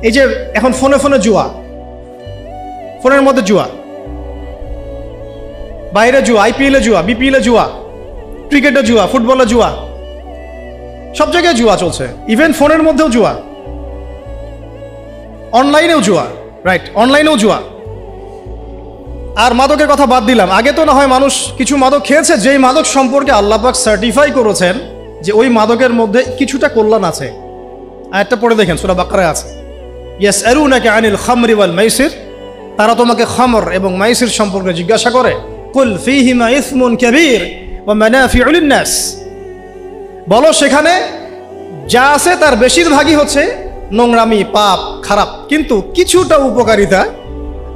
এই যে এখন ফোনে ফোনে জুয়া, ফোনের মধ্যে জুয়া, বাইরে জুয়া, আইপিএলে জুয়া, বিপিএলে জুয়া, ক্রিকেটে জুয়া, ফুটবলে জুয়া, সব জায়গায় জুয়া চলছে। ইভেন ফোনের মধ্যেও জুয়া, অনলাইনেও জুয়া, রাইট, অনলাইনেও জুয়া। আর মাদকের কথা বাদ দিলাম, আগে তো না হয় মানুষ কিছু মাদক খেয়েছে, যেই মাদক সম্পর্কে আল্লাহ পাক সার্টিফাই করেছেন যে ওই মাদকের মধ্যে কিছুটা কল্যাণ আছে। আয়াতটা পড়ে দেখেন, সূরা বাকারায় আছে, ইয়াসআলুনাকা আনিল খামরি ওয়াল মাইসির, তারা তোমাকে খামর এবং মাইসির সম্পর্কে জিজ্ঞাসা করে, কুল ফীহিমা ইসমুন কাবীর ওয়া মানাফিউ লিন-নাস, বলো সেখানে যা আছে তার বেশিরভাগই হচ্ছে নোংরামি, পাপ, খারাপ, কিন্তু কিছুটা উপকারিতা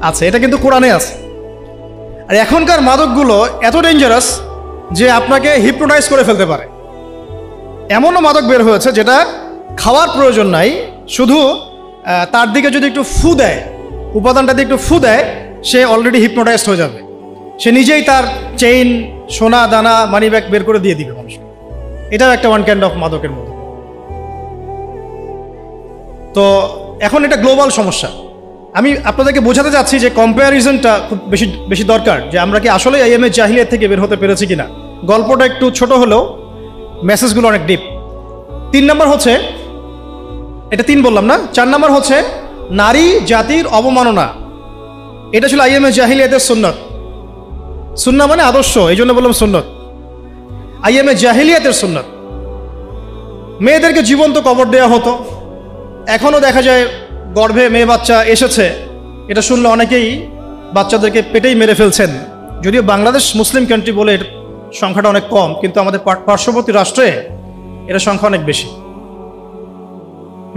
আছে। এটা কিন্তু কোরআনে আছে। আর এখনকার মাদকগুলো এত ডেঞ্জারাস যে আপনাকে হিপনোটাইজ করে ফেলতে পারে। এমনও মাদক বের হয়েছে যেটা খাওয়ার প্রয়োজন নাই, শুধু তার দিকে যদি একটু ফু দেয়, উপাদানটা দিয়ে একটু ফু দেয়, সে অলরেডি হিপনোটাইজড হয়ে যাবে। সে নিজেই তার চেইন, সোনা দানা, মানি ব্যাগ বের করে দিয়ে দিবে মানুষকে। এটাও একটা ওয়ান কাইন্ড অফ মাদকের মধ্যে। তো এখন এটা গ্লোবাল সমস্যা। আমি আপনাদেরকে বোঝাতে চাচ্ছি যে কম্প্যারিজনটা খুব বেশি বেশি দরকার, যে আমরা কি আসলে আইএমএ জাহিলিয়াত থেকে বের হতে পেরেছি কিনা। গল্পটা একটু ছোট হলেও মেসেজগুলো অনেক ডিপ। 3 নম্বর হচ্ছে, এটা 3 বললাম না, 4 নম্বর হচ্ছে নারী জাতির অবমাননা। এটা ছিল আইএমএ জাহিলিয়াতের সুন্নত। সুন্নাহ মানে আদর্শ, এই জন্য বললাম সুন্নত। আইএমএ জাহিলিয়াতের সুন্নত, মেয়েদেরকে জীবন্ত কবর দেওয়া হতো। এখনও দেখা যায় গর্ভে মেয়ে বাচ্চা এসেছে, এটা শুনলে অনেকেই বাচ্চাদেরকে পেটেই মেরে ফেলছেন। যদিও বাংলাদেশ মুসলিম কান্ট্রি বলে এর সংখ্যাটা অনেক কম, কিন্তু আমাদের পার্শ্ববর্তী রাষ্ট্রে এর সংখ্যা অনেক বেশি।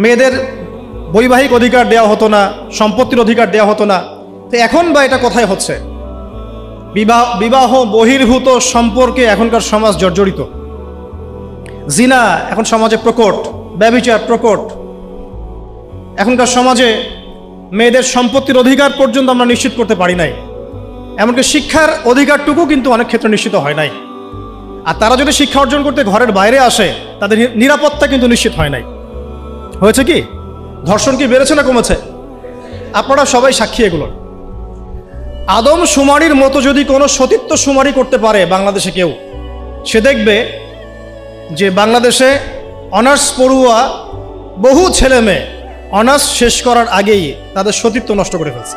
মেয়েদের বৈবাহিক অধিকার দেওয়া হতো না, সম্পত্তির অধিকার দেওয়া হতো না। তো এখন বা এটা কোথায় হচ্ছে? বিবাহ বহির্ভূত সম্পর্কে এখনকার সমাজ জর্জরিত। জিনা এখন সমাজে প্রকট, ব্যভিচার প্রকট। এখনকার সমাজে মেয়েদের সম্পত্তির অধিকার পর্যন্ত আমরা নিশ্চিত করতে পারি নাই। এমনকি শিক্ষার অধিকারটুকু কিন্তু অনেক ক্ষেত্রে নিশ্চিত হয় নাই। আর তারা যদি শিক্ষা অর্জন করতে ঘরের বাইরে আসে, তাদের নিরাপত্তা কিন্তু নিশ্চিত হয় নাই। হয়েছে কি? ধর্ষণ কি বেড়েছে না কমেছে? আপনারা সবাই সাক্ষী এগুলোর। আদম শুমারির মতো যদি কোনো সতীত্ব শুমারি করতে পারে বাংলাদেশে কেউ, সে দেখবে যে বাংলাদেশে অনার্স পড়ুয়া বহু ছেলে মেয়ে অনার্স শেষ করার আগেই তাদের সতীত্ব নষ্ট করে ফেলছে।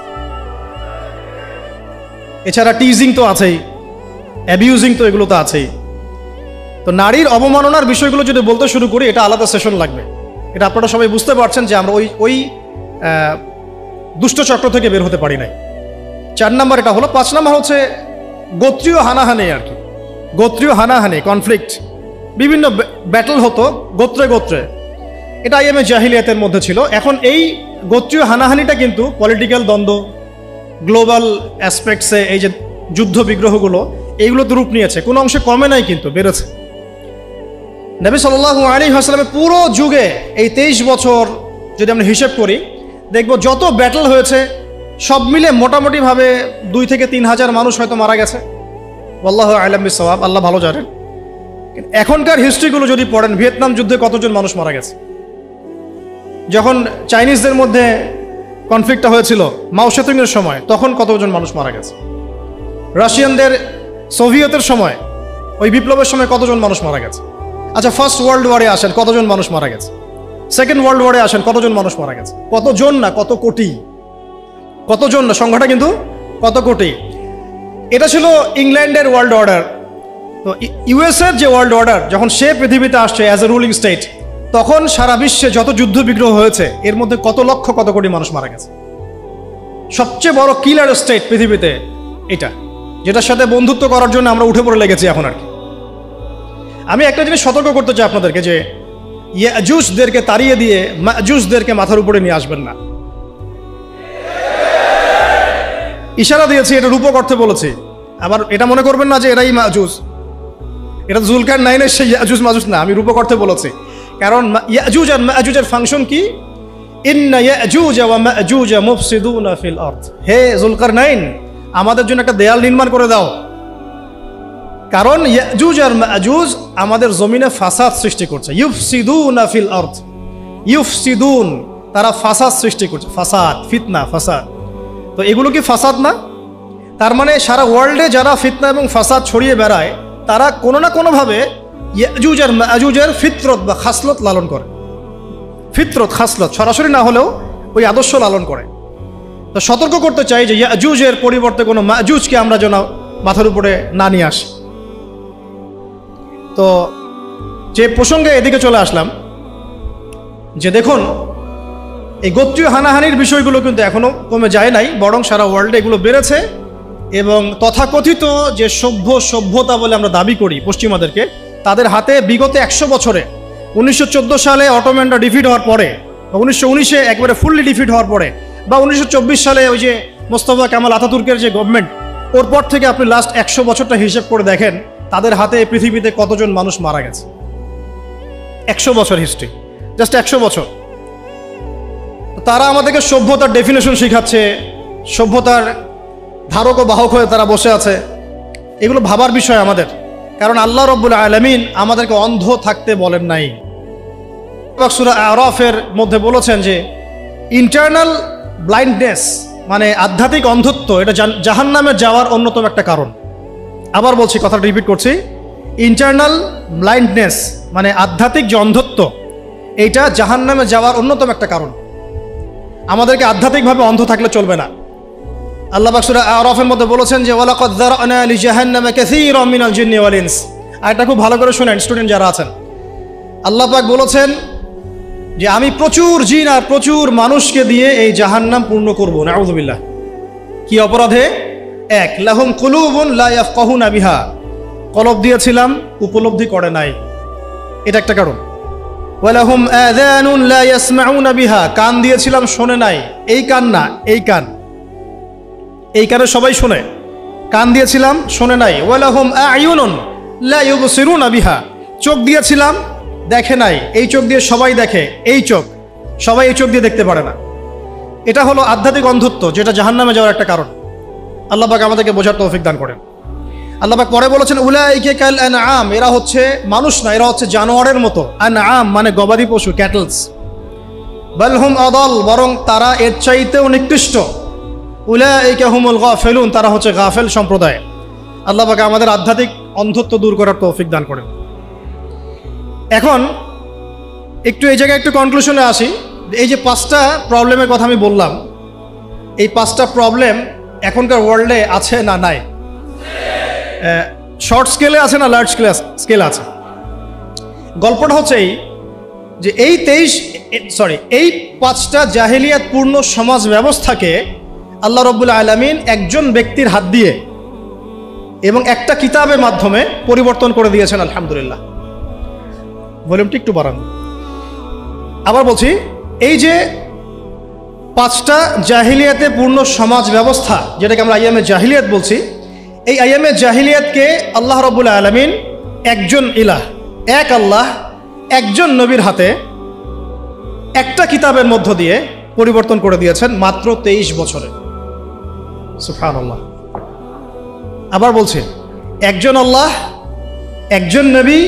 এছাড়া টিজিং তো আছেই, অ্যাবিউজিং তো এগুলো তো আছেই। তো নারীর অবমাননার বিষয়গুলো যদি বলতে শুরু করি, এটা আলাদা সেশন লাগবে। এটা আপনারা সবাই বুঝতে পারছেন যে আমরা ওই দুষ্টচক্র থেকে বের হতে পারি নাই। 4 নম্বর এটা হলো। 5 নম্বর হচ্ছে গোত্রীয় হানাহানি। আর কি গোত্রীয় হানাহানি, কনফ্লিক্ট, বিভিন্ন ব্যাটল হতো গোত্রে গোত্রে। এটা আইএমএ জাহিলিয়াতের মধ্যে ছিল। এখন এই গোত্রীয় হানাহানিটা কিন্তু পলিটিক্যাল দ্বন্দ্ব, গ্লোবাল অ্যাসপেক্টসে এই যে যুদ্ধ বিগ্রহগুলো, এইগুলো তো রূপ নিয়েছে, কোনো অংশে কমে নাই, কিন্তু বেড়েছে। নবী সাল্লাল্লাহু আলাইহি ওয়াসাল্লামের পুরো যুগে এই 23 বছর যদি আমরা হিসেব করি, দেখব যত ব্যাটল হয়েছে সব মিলে মোটামুটিভাবে 2 থেকে 3 হাজার মানুষ হয়তো মারা গেছে। আল্লাহু আ'লাম বিস-সাওয়াব, আল্লাহ ভালো জানেন। এখনকার হিস্ট্রিগুলো যদি পড়েন, ভিয়েতনাম যুদ্ধে কতজন মানুষ মারা গেছে, যখন চাইনিজদের মধ্যে কনফ্লিক্টটা হয়েছিল মাও সেতুংয়ের সময়, তখন কতজন মানুষ মারা গেছে। রাশিয়ানদের সোভিয়েতের সময়, ওই বিপ্লবের সময় কতজন মানুষ মারা গেছে। আচ্ছা, ফার্স্ট ওয়ার্ল্ড ওয়ারে আসেন, কতজন মানুষ মারা গেছে। সেকেন্ড ওয়ার্ল্ড ওয়ারে আসেন, কতজন মানুষ মারা গেছে। কতজন না, কত কোটি। কতজন না, সংখ্যাটা কিন্তু কত কোটি। এটা ছিল ইংল্যান্ডের ওয়ার্ল্ড অর্ডার। তো ইউএসএর যে ওয়ার্ল্ড অর্ডার, যখন সে পৃথিবীতে আসছে অ্যাজ এ রুলিং স্টেট, তখন সারা বিশ্বে যত যুদ্ধ বিগ্রহ হয়েছে, এর মধ্যে কত লক্ষ কত কোটি মানুষ মারা গেছে। সবচেয়ে বড় কিলার স্টেট পৃথিবীতে এটা, যেটার সাথে বন্ধুত্ব করার জন্য আমরা উঠে পড়ে লেগেছি এখন। আর কি আমি একটা জিনিস সতর্ক করতে চাই আপনাদেরকে, যে ইয়াজুজদেরকে তাড়িয়ে দিয়ে মাজুজদেরকে মাথার উপরে নিয়ে আসবেন না। ইশারা দিয়েছি, এটা রূপক অর্থে বলেছি। আবার এটা মনে করবেন না যে এরাই মাজুজ, এটা যুলকারনাইনের সেই ইয়াজুজ মাজুজ না, আমি রূপক অর্থে বলেছি। কারণ ইয়াজুজ আর মাজুজের ফাংশন কি? ইন্না ইয়াজুজ ওয়া মাজুজ মুফসিদুনা ফিল আরদ। হে যুলকারনাইন, আমাদের জন্য একটা দেয়াল নির্মাণ করে দাও, কারণ ইয়াজুজ আর মাজুজ আমাদের জমিনে ফাসাদ সৃষ্টি করছে। ইউফসিদুনা ফিল আরদ, ইউফসিদুন তারা ফাসাদ সৃষ্টি করছে, ফাসাদ, ফিতনা, ফাসাদ। তো এগুলো কি ফাসাদ না? তার মানে সারা ওয়ার্ল্ডে যারা ফিতনা এবং ফাসাদ ছড়িয়ে বেড়ায় তারা কোনো না কোনোভাবে ইয়াজুজ আর মাজুজের ফিতরত বা খাসলত লালন করে। ফিতরত, খাসলত সরাসরি না হলেও ওই আদর্শ লালন করে। তো সতর্ক করতে চাই যে ইয়াজুজের পরিবর্তে কোনো মাজুজকে আমরা যেন মাথার উপরে না নিয়ে আসি। তো যে প্রসঙ্গে এদিকে চলে আসলাম, যে দেখুন এই গোত্রীয় হানাহানির বিষয়গুলো কিন্তু এখনও কমে যায় নাই, বরং সারা ওয়ার্ল্ডে এগুলো বেড়েছে। এবং তথাকথিত যে সভ্যতা বলে আমরা দাবি করি পশ্চিমাদেরকে, তাদের হাতে বিগত 100 বছরে 1914 সালে অটোম্যানরা ডিফিট হওয়ার পরে, বা 1919-এ একবারে ফুললি ডিফিট হওয়ার পরে, বা 1924 সালে ওই যে মোস্তফা কামাল আতাতুর্কের যে গভর্নমেন্ট, ওর পর থেকে আপনি লাস্ট 100 বছরটা হিসেব করে দেখেন তাদের হাতে পৃথিবীতে কতজন মানুষ মারা গেছে। 100 বছর হিস্ট্রি, জাস্ট 100 বছর। তারা আমাদেরকে সভ্যতার ডেফিনেশন শেখাচ্ছে, সভ্যতার ধারক ও বাহক হয়ে তারা বসে আছে। এগুলো ভাবার বিষয় আমাদের, কারণ আল্লাহ রাব্বুল আলামিন আমাদেরকে অন্ধ থাকতে বলেন নাই। সূরা আরাফের মধ্যে বলেছেন যে ইন্টারনাল ব্লাইন্ডনেস মানে আধ্যাত্মিক অন্ধত্ব, এটা জাহান্নামে যাওয়ার অন্যতম একটা কারণ। আবার বলছি, কথাটা রিপিট করছি, ইন্টারনাল ব্লাইন্ডনেস মানে আধ্যাত্মিক যে অন্ধত্ব, এইটা জাহান্নামে যাওয়ার অন্যতম একটা কারণ। আমাদেরকে আধ্যাত্মিকভাবে অন্ধ থাকলে চলবে না। আল্লাহ পাক সূরা আরাফের মধ্যে বলেছেন যে ওয়ালাকাদ যারানা লিজাহান্নামা কাসীরাম মিনাল জিন্নি ওয়াল ইনস। এটা খুব ভালো করে শুনেন স্টুডেন্ট যারা আছেন। আল্লাহ পাক বলেছেন যে আমি প্রচুর জিন আর প্রচুর মানুষকে দিয়ে এই জাহান্নাম পূর্ণ করব। নাউযুবিল্লাহ। কি অপরাধে? এক, লাহুম কুলুবুন লা ইয়াফকাহুনা বিহা, কলব দিয়েছিলাম উপলব্ধি করে নাই, এটা একটা কারণ। ওয়ালাহুম আযানুন লা ইয়াসমাউনা বিহা, কান দিয়েছিলাম শোনে নাই। এই কান না, এই কান, এই কানে সবাই শোনে, কান দিয়েছিলাম শোনে নাই। ওয়ালাহুম আ'য়ুনুন লা ইউবসিরুনা বিহা, চোখ দিয়েছিলাম দেখে নাই। এই চোখ দিয়ে সবাই দেখে, এই চোখ, সবাই এই চোখ দিয়ে দেখতে পারে না। এটা হলো আধ্যাত্মিক অন্ধত্ব, যেটা জাহান্নামে যাওয়ার একটা কারণ। আল্লাহ পাক আমাদেরকে বোঝার তৌফিক দান করেন। আল্লাহ পাক পরে বলেছেন উলাইকা কাল আনআম, এরা হচ্ছে মানুষ না, এরা হচ্ছে জানোয়ারের মতো। আনআম মানে গবাদি পশু, ক্যাটলস। বাল হুম আদাল, বরং তারা এর চাইতেও নিকৃষ্ট। উলাইকা হুমুল গাফিলুন, তারা হচ্ছে গাফেল সম্প্রদায়। আল্লাহ পাক আমাদের আধ্যাত্মিক অন্ধত্ব দূর করার তৌফিক দান করেন। এখন একটু এই জায়গায় একটু কনক্লুশনে আসি। এই যে 5টা প্রবলেমের কথা আমি বললাম, এই 5টা প্রবলেম এখনকার ওয়ার্ল্ডে আছে না নাই? শর্ট স্কেলে আছে না লার্জ স্কেলে আছে? গল্পটা হচ্ছে এই যে এই 5টা জাহেলিয়াতপূর্ণ সমাজ ব্যবস্থাকে আল্লাহ রাব্বুল আলামিন একজন ব্যক্তির হাত দিয়ে এবং একটা কিতাবের মাধ্যমে পরিবর্তন করে দিয়েছেন। আলহামদুলিল্লাহ। ভলিউমটি একটু বাড়ান। আবার বলছি, এই যে 5টা জাহিলিয়াতে পূর্ণ সমাজ ব্যবস্থা, যেটাকে আমরা আইয়ামে জাহিলিয়াত বলছি, এই আইয়ামে জাহিলিয়াতকে আল্লাহ রাব্বুল আলামিন একজন ইলাহ, এক আল্লাহ, একজন নবীর হাতে একটা কিতাবের মধ্য দিয়ে পরিবর্তন করে দিয়েছেন মাত্র 23 বছরে। সুবহানাল্লাহ। আবার বলছি, একজন আল্লাহ, একজন নবী,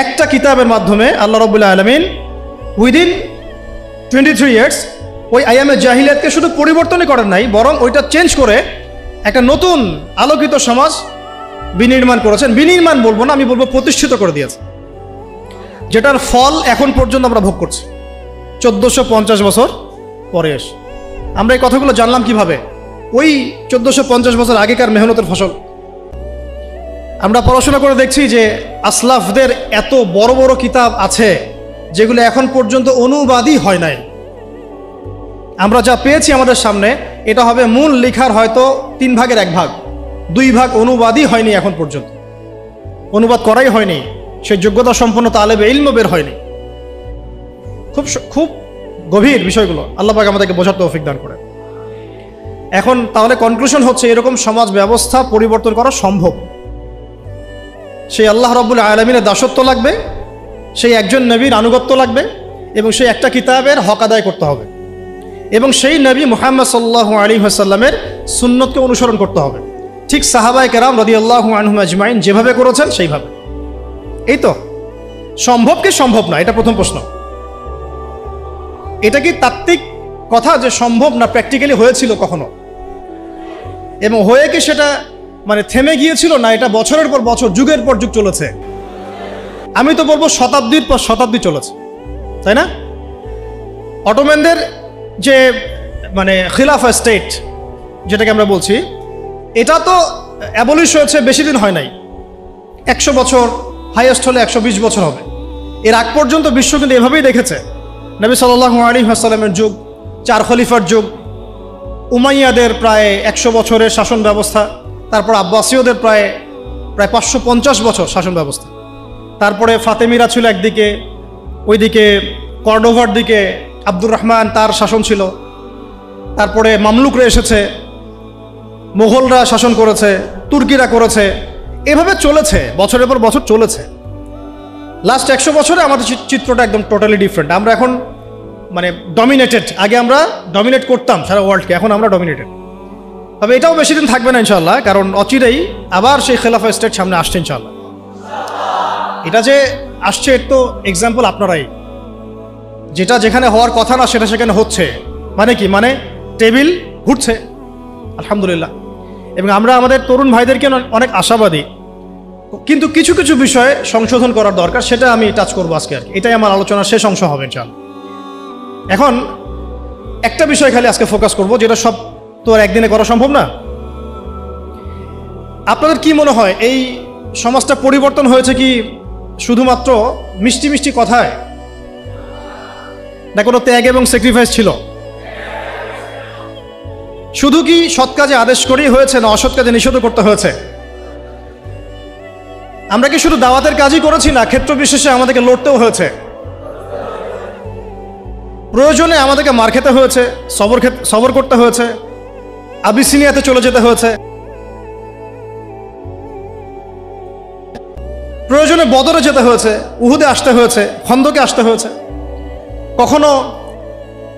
একটা কিতাবের মাধ্যমে আল্লাহ রাব্বুল আলামিন উইদিন 23 ইয়ার্স ওই আইয়ামে জাহিলিয়াতকে শুধু পরিবর্তনই করেন নাই, বরং ওইটা চেঞ্জ করে একটা নতুন আলোকিত সমাজ বিনির্মাণ করেছেন। বিনির্মাণ বলবো না, আমি বলবো প্রতিষ্ঠিত করে দিয়েছে, যেটার ফল এখন পর্যন্ত আমরা ভোগ করছি 1450 বছর পরে এসে। আমরা এই কথাগুলো জানলাম কিভাবে? ওই 1450 বছর আগেকার মেহনতের ফসল। আমরা পড়াশোনা করে দেখছি যে আসলাফদের এত বড় বড় কিতাব আছে যেগুলো এখন পর্যন্ত অনুবাদই হয় নাই। আমরা যা পেয়েছি আমাদের সামনে, এটা হবে মূল লেখার হয়তো 3 ভাগের 1 ভাগ, 2 ভাগ অনুবাদই হয়নি এখন পর্যন্ত, অনুবাদ করাই হয়নি, সেই যোগ্যতা সম্পন্ন তালেবে ইলম বের হয়নি। খুব গভীর বিষয়গুলো। আল্লাহ পাক আমাদেরকে বোঝার তৌফিক দান করে। এখন তাহলে কনক্লুশন হচ্ছে, এরকম সমাজ ব্যবস্থা পরিবর্তন করা সম্ভব। সেই আল্লাহ রাব্বুল আলামিনের দাসত্ব লাগবে, সেই একজন নবীর আনুগত্য লাগবে, এবং সেই একটা কিতাবের হক আদায় করতে হবে, এবং সেই নবী মুহাম্মদ সাল্লাল্লাহু আলাইহি ওয়াসাল্লামের সুন্নতকে অনুসরণ করতে হবে, ঠিক সাহাবায়ে কেরাম রাদিয়াল্লাহু আনহুম আজমাইন যেভাবে করেছেন সেইভাবে। এই তো সম্ভব কি সম্ভব না, এটা প্রথম প্রশ্ন। এটা কি তাত্ত্বিক কথা যে সম্ভব না প্র্যাকটিক্যালি হয়েছিল কখনো, এবং হয়ে কি সেটা মানে থেমে গিয়েছিল না এটা বছরের পর বছর যুগের পর যুগ চলেছে? আমি তো বলবো শতাব্দীর পর শতাব্দী চলেছে, তাই না? অটোম্যানদের যে মানে খিলাফা স্টেট যেটাকে আমরা বলছি, এটা তো অ্যাবলিশ হয়েছে বেশি দিন হয় নাই, 100 বছর, হাইয়েস্ট হলে 120 বছর হবে। এর আগ পর্যন্ত বিশ্ব কিন্তু এভাবেই দেখেছে। নবী সাল্লাল্লাহু আলাইহি ওয়াসাল্লামের যুগ, 4 খলিফার যুগ, উমাইয়াদের প্রায় 100 বছরের শাসন ব্যবস্থা, তারপর আব্বাসীয়দের প্রায় 550 বছর শাসন ব্যবস্থা, তারপরে ফাতেমিরা ছিল একদিকে, ওইদিকে কর্ডোভার দিকে আব্দুর রহমান তার শাসন ছিল, তারপরে মামলুকরা এসেছে, মোগলরা শাসন করেছে, তুর্কিরা করেছে, এভাবে চলেছে, বছরের পর বছর চলেছে। লাস্ট 100 বছরে আমাদের চিত্রটা একদম টোটালি ডিফারেন্ট। আমরা এখন মানে ডমিনেটেড, আগে আমরা ডমিনেট করতাম সারা ওয়ার্ল্ডকে, এখন আমরা ডমিনেটেড। তবে এটাও বেশি দিন থাকবে না ইনশাআল্লাহ, কারণ অচিরেই আবার সেই খেলাফা স্টেট সামনে আসছে ইনশাআল্লাহ। এটা যে আসছে এর তো এক্সাম্পল আপনারাই, যেটা যেখানে হওয়ার কথা না সেটা সেখানে হচ্ছে, মানে কি, মানে টেবিল ঘুরছে আলহামদুলিল্লাহ। এবং আমরা আমাদের তরুণ ভাইদেরকে অনেক আশাবাদী, কিন্তু কিছু কিছু বিষয়ে সংশোধন করার দরকার, সেটা আমি টাচ করবো আজকে আর কি। এটাই আমার আলোচনার শেষ অংশ হবে ইনশাআল্লাহ। এখন একটা বিষয় খালি আজকে ফোকাস করব, যেটা সব তো আর একদিনে করা সম্ভব না। আপনাদের কি মনে হয় এই সমাজটা পরিবর্তন হয়েছে কি শুধুমাত্র মিষ্টি মিষ্টি কথায়, না কোনো ত্যাগ এবং স্যাক্রিফাইস ছিল? শুধু কি সৎ কাজে আদেশ করেই হয়েছে, না অসৎ কাজে নিষেধ করতে হয়েছে? আমরা কি শুধু দাওয়াতের কাজই করেছি, না ক্ষেত্র বিশেষে আমাদেরকে লড়তেও হয়েছে? প্রয়োজনে আমাদেরকে মার খেতে হয়েছে, সবর করতে হয়েছে, আবিসিনিয়াতে চলে যেতে হয়েছে, প্রয়োজনে বদরে যেতে হয়েছে, উহুদে আসতে হয়েছে, খন্দকে আসতে হয়েছে, কখনো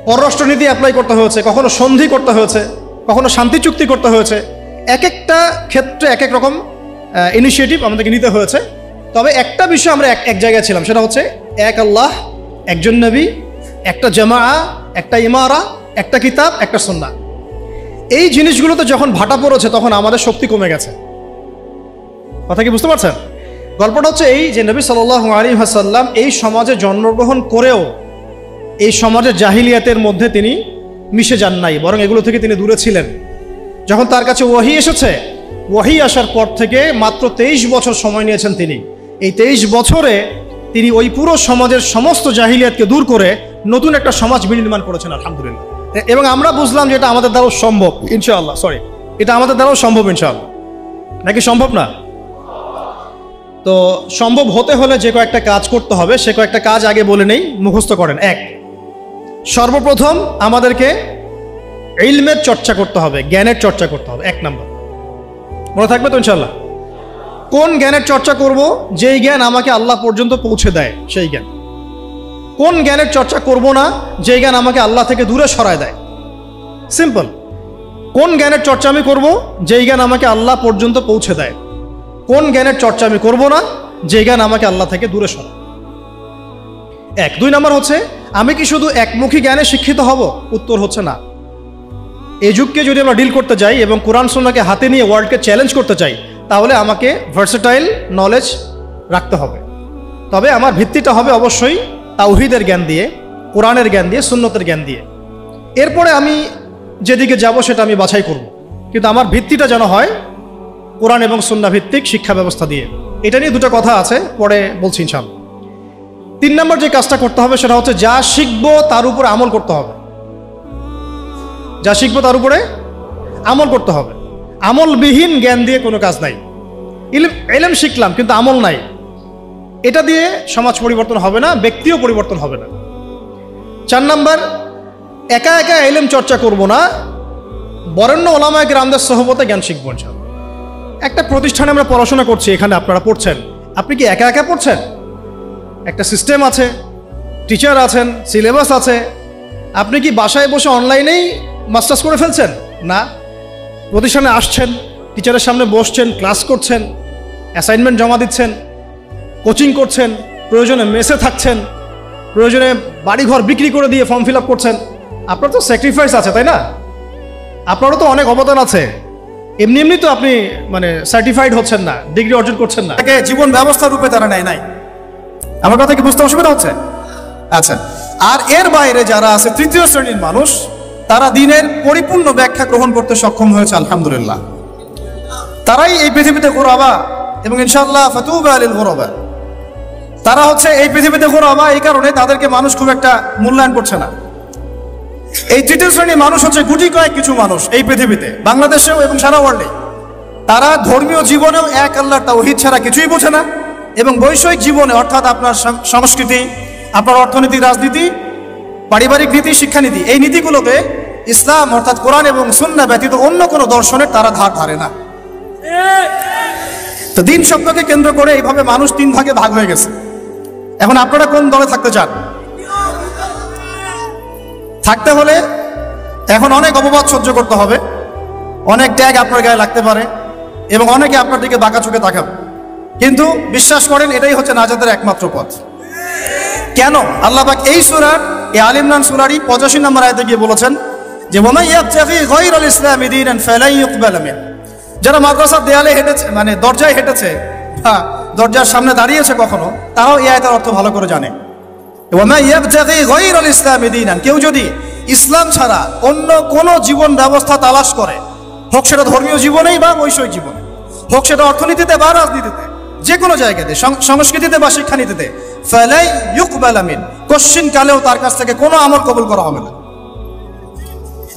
পররাষ্ট্রনীতি অ্যাপ্লাই করতে হয়েছে, কখনো সন্ধি করতে হয়েছে, কখনো শান্তি চুক্তি করতে হয়েছে। এক একটা ক্ষেত্রে এক এক রকম ইনিশিয়েটিভ আমাদেরকে নিতে হয়েছে। তবে একটা বিষয় আমরা এক জায়গায় ছিলাম, সেটা হচ্ছে এক আল্লাহ, একজন নবী, একটা জামা, একটা ইমারা, একটা কিতাব, একটা সুন্নাহ। এই জিনিসগুলোতে যখন ভাটা পড়েছে তখন আমাদের শক্তি কমে গেছে। কথা কি বুঝতে পারছেন? গল্পটা হচ্ছে এই যে নবী সাল্লাল্লাহু আলাইহি ওয়াসাল্লাম এই সমাজে জন্মগ্রহণ করেও এই সমাজের জাহিলিয়াতের মধ্যে তিনি মিশে যান নাই, বরং এগুলো থেকে তিনি দূরে ছিলেন। যখন তার কাছে ওয়াহি এসেছে, ওয়াহি আসার পর থেকে মাত্র 23 বছর সময় নিয়েছেন তিনি। এই 23 বছরে তিনি ওই পুরো সমাজের সমস্ত জাহিলিয়াতকে দূর করে নতুন একটা সমাজ বিনির্মাণ করেছেন আলহামদুলিল্লাহ। এবং আমরা বুঝলাম যে এটা আমাদের দ্বারাও সম্ভব ইনশাআল্লাহ। এটা আমাদের দ্বারাও সম্ভব ইনশাআল্লাহ, নাকি সম্ভব না? তো সম্ভব হতে হলে যে কয়েকটা কাজ করতে হবে, সে কয়েকটা কাজ আগে বলে নেই, মুখস্থ করেন। এক, সর্বপ্রথম আমাদেরকে ইলমের চর্চা করতে হবে, জ্ঞানের চর্চা করতে হবে। 1 নম্বর মনে থাকবে তো ইনশাআল্লাহ? কোন জ্ঞানের চর্চা করব? যেই জ্ঞান আমাকে আল্লাহ পর্যন্ত পৌঁছে দেয় সেই জ্ঞান। কোন জ্ঞানের চর্চা করব না যেই জ্ঞান আমাকে আল্লাহ থেকে দূরে সরায় দেয়? সিম্পল। কোন জ্ঞানের চর্চা আমি করব? যেই জ্ঞান আমাকে আল্লাহ পর্যন্ত পৌঁছে দেয়। কোন জ্ঞানের চর্চা আমি করব না যে জ্ঞান আমাকে আল্লাহ থেকে দূরে সরায়? 1। 2 নম্বর হচ্ছে, আমি কি শুধু একমুখী জ্ঞানে শিক্ষিত হব? উত্তর হচ্ছে না। এই যুগকে যদি আমরা ডিল করতে যাই এবং কোরআন সুন্নাহকে হাতে নিয়ে ওয়ার্ল্ডকে চ্যালেঞ্জ করতে চাই, তাহলে আমাকে ভার্সেটাইল নলেজ রাখতে হবে। তবে আমার ভিত্তিটা হবে অবশ্যই তাওহীদের জ্ঞান দিয়ে, কোরআনের জ্ঞান দিয়ে, সুন্নতের জ্ঞান দিয়ে। এরপরে আমি যেদিকে যাব সেটা আমি বাছাই করব, কিন্তু আমার ভিত্তিটা যেন হয় কোরআন এবং সুন্নাহ ভিত্তিক শিক্ষা ব্যবস্থা দিয়ে। এটা নিয়ে দুটো কথা আছে, পরে বলছি ইনশাআল্লাহ। 3 নম্বর যে কাজটা করতে হবে সেটা হচ্ছে যা শিখবো তার উপরে আমল করতে হবে। যা শিখবো তার উপরে আমল করতে হবে। আমলবিহীন জ্ঞান দিয়ে কোনো কাজ নাই। ইলম শিখলাম কিন্তু আমল নাই, এটা দিয়ে সমাজ পরিবর্তন হবে না, ব্যক্তিও পরিবর্তন হবে না। 4 নম্বর, একা একা ইলম চর্চা করব না, বরেণ্য ওলামায়ে কেরামদের সোহবতে জ্ঞান শিখবো ইনশাআল্লাহ। একটা প্রতিষ্ঠানে আমরা পড়াশোনা করছি, এখানে আপনারা পড়ছেন, আপনি কি একা একা পড়ছেন? একটা সিস্টেম আছে, টিচার আছেন, সিলেবাস আছে। আপনি কি বাসায় বসে অনলাইনেই মাস্টার্স করে ফেলছেন? না, প্রতিষ্ঠানে আসছেন, টিচারের সামনে বসছেন, ক্লাস করছেন, অ্যাসাইনমেন্ট জমা দিচ্ছেন, কোচিং করছেন, প্রয়োজনে মেসে থাকছেন, প্রয়োজনে বাড়িঘর বিক্রি করে দিয়ে ফর্ম ফিল আপ করছেন। আপনার তো স্যাক্রিফাইস আছে, তাই না? আপনারও তো অনেক অবদান আছে। এমনি এমনি তো আপনি মানে সার্টিফাইড হচ্ছেন না, ডিগ্রি অর্জন করছেন না, তাকে জীবন ব্যবস্থা রূপে তারা নেয় নাই। আমার কথা কি বুঝতে অসুবিধা হচ্ছে? আচ্ছা, আর এর বাইরে যারা আছে তৃতীয় শ্রেণীর মানুষ, তারা দিনের পরিপূর্ণ ব্যাখ্যা গ্রহণ করতে সক্ষম হয়েছে, আলহামদুলিল্লাহ। তারাই এই পৃথিবীতে গোরাবা, এবং ইনশাআল্লাহ ফাতুবা লিল গোরাবা। তারা হচ্ছে এই পৃথিবীতে গোরাবা, এই কারণে তাদেরকে মানুষ খুব একটা মূল্যায়ন করছে না। এই তৃতীয় শ্রেণীর মানুষ হচ্ছে গুটি কয়েক কিছু মানুষ এই পৃথিবীতে, বাংলাদেশেও এবং সারা ওয়ার্ল্ডে। তারা ধর্মীয় জীবনেও এক আল্লাহর তাওহীদ ছাড়া কিছুই বোঝে না, এবং বৈষয়িক জীবনে অর্থাৎ আপনার সংস্কৃতি, আপনার অর্থনীতি, রাজনীতি, পারিবারিক নীতি, শিক্ষানীতি, এই নীতিগুলোকে ইসলাম অর্থাৎ কোরআন এবং সুন্নাহ ব্যতীত অন্য কোনো দর্শনের তারা ধার ধারে না। তো দিন শব্দকে কেন্দ্র করে এইভাবে মানুষ তিন ভাগে ভাগ হয়ে গেছে। এখন আপনারা কোন দলে থাকতে চান? থাকতে হলে এখন অনেক অপবাদ সহ্য করতে হবে, অনেক ট্যাগ আপনার গায়ে লাগতে পারে, এবং অনেকে আপনার দিকে বাঁকা চোখে তাকাবে, কিন্তু বিশ্বাস করেন এটাই হচ্ছে নাজাতের একমাত্র পথ। কেন? আল্লাহ পাক এই সূরার, এই আল ইমরান সূরারই 85 নম্বর আয়াতে গিয়ে বলেছেন যে ওয়া মান ইয়াবতাগি গায়রাল ইসলামি দীনান ফালান ইউকবাল মিন। যারা মাদ্রাসার দেয়ালে হেঁটেছে, মানে দরজায় হেঁটেছে বা দরজার সামনে দাঁড়িয়েছে কখনো, তারাও এই আয়াতের অর্থ ভালো করে জানে। ওয়া মান ইয়াবতাগি গায়রাল ইসলামি দীনান, কেউ যদি ইসলাম ছাড়া অন্য কোনো জীবন ব্যবস্থা তালাশ করে, হোক সেটা ধর্মীয় জীবনেই বা বৈষয়িক জীবনে, হোক সেটা অর্থনীতিতে বা রাজনীতিতে, যে কোনো জায়গাতে, সংস্কৃতিতে বা শিক্ষানীতিতে, ফালাই ইউকবাল মিন, কোশ্চিন কালেও তার কাছ থেকে কোনো আমল কবুল করা হবে না।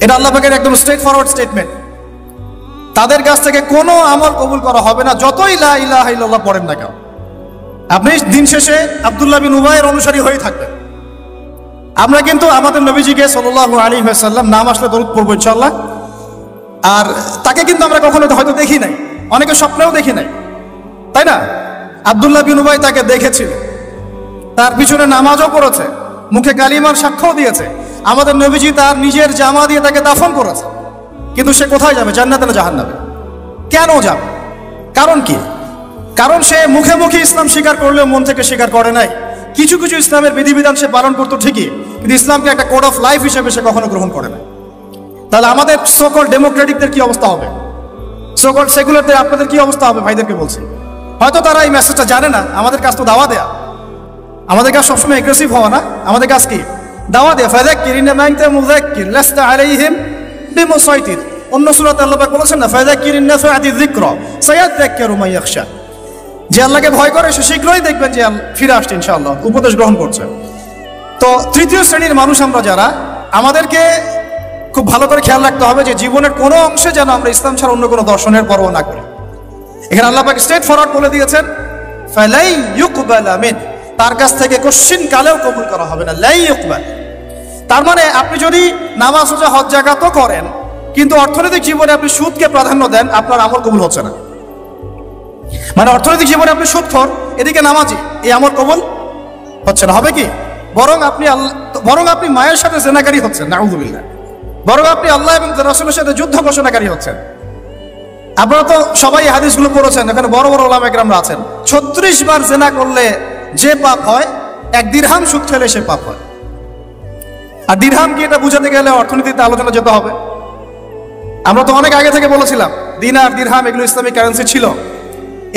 এটা আল্লাহ পাকের একদম স্ট্রেট ফরওয়ার্ড স্টেটমেন্ট। তাদের কাছ থেকে কোনো আমল কবুল করা হবে না, যতই লা ইলাহা ইল্লাল্লাহ পড়েন না কেন। আপনি দিন শেষে আব্দুল্লাহ বিন উবাইয়ের অনুসারী হয়ে থাকবেন। আমরা কিন্তু আমাদের নবীজিকে সাল্লাল্লাহু আলাইহি ওয়াসাল্লাম নাম আসলে দরুদ পড়বো ইনশাআল্লাহ। আর তাকে কিন্তু আমরা কখনো হয়তো দেখি নাই, অনেকে স্বপ্নেও দেখি নাই, তাই না? আব্দুল্লাহ বিন উবাই তাকে দেখেছিল, তার পিছনে নামাজও পড়েছে, মুখে কালিমার সাক্ষ্যও দিয়েছে। আমাদের নবীজি তার নিজের জামা দিয়ে তাকে দাফন করেছে, কিন্তু সে কোথায় যাবে? জান্নাতে না জাহান্নামে? কেন যাবে? কারণ কি? কারণ সে মুখে মুখে ইসলাম স্বীকার করলেও মন থেকে স্বীকার করে নাই। কিছু কিছু ইসলামের বিধিবিধান সে পালন করতো ঠিকই, কিন্তু ইসলামকে একটা কোড অফ লাইফ হিসেবে সে কখনো গ্রহণ করে না। তাহলে আমাদের সকল ডেমোক্রেটিকদের কি অবস্থা হবে? সকল সেকুলারদের আপনাদের কি অবস্থা হবে? ভাইদেরকে বলছি, হয়তো তারা এই মেসেজটা জানে না। আমাদের কাজ তো দাওয়া দেয়া, আমাদের কাজ সবসময় এগ্রেসিভ হওয়া না, আমাদের কাজ কি? দাওয়া দেয়া। ফাযাক্কির ইন্নামা আনতা মুযাক্কির লাস্তা আলাইহিম বিমুসাইতির। অন্য সূরাতে আল্লাহ পাক বলেছেন না, ফাযাক্কির ইন নাফাআতি যিকরা সায়াযাক্কারু মান ইয়াখশা। যে আল্লাহকে ভয় করে সে শীঘ্রই দেখবেন যে ফিরে আসছে ইনশাআল্লাহ, উপদেশ গ্রহণ করছে। তো তৃতীয় শ্রেণীর মানুষ আমরা যারা, আমাদেরকে খুব ভালো করে খেয়াল রাখতে হবে যে জীবনের কোনো অংশে যেন আমরা ইসলাম ছাড়া অন্য কোনো দর্শনের পরোয়া না করি। এখানে আল্লাহ পাক স্ট্রেট ফরওয়ার্ড বলে দিয়েছেন ফালাই ইউকবাল মিন, তার কাছ থেকে কোশ্চিন কালেও কবুল করা হবে না। লাই ইউকবাল, তার মানে আপনি যদি নামাজ রোজা হজ যাকাতও করেন, কিন্তু অর্থনৈতিক জীবনে আপনি সুদকে প্রাধান্য দেন, আপনার আমল কবুল হচ্ছে না। মানে অর্থনৈতিক জীবনে আপনি সুদখোর, এদিকে নামাজি, এই আমল কবুল হচ্ছে না। হবে কি? বরং আপনি মায়ের সাথে জেনাকারী হচ্ছেন, নাউযুবিল্লাহ। বরং আপনি আল্লাহ এবং রাসূলের সাথে যুদ্ধ ঘোষণাকারী হচ্ছেন। আপনারা তো সবাই হাদিসগুলো পড়েছেন, এখানে বড় বড় ওলামা ইকরামরা আছেন। 36 বার জেনা করলে যে পাপ হয়, 1 দিরহাম সুদ খেলে সে পাপ হয়। আর দিরহাম কি, এটা বুঝাতে গেলে অর্থনীতিতে আলোচনা যেতে হবে। আমরা তো অনেক আগে থেকে বলেছিলাম দিনার, দিরহাম এগুলো ইসলামিক কারেন্সি ছিল।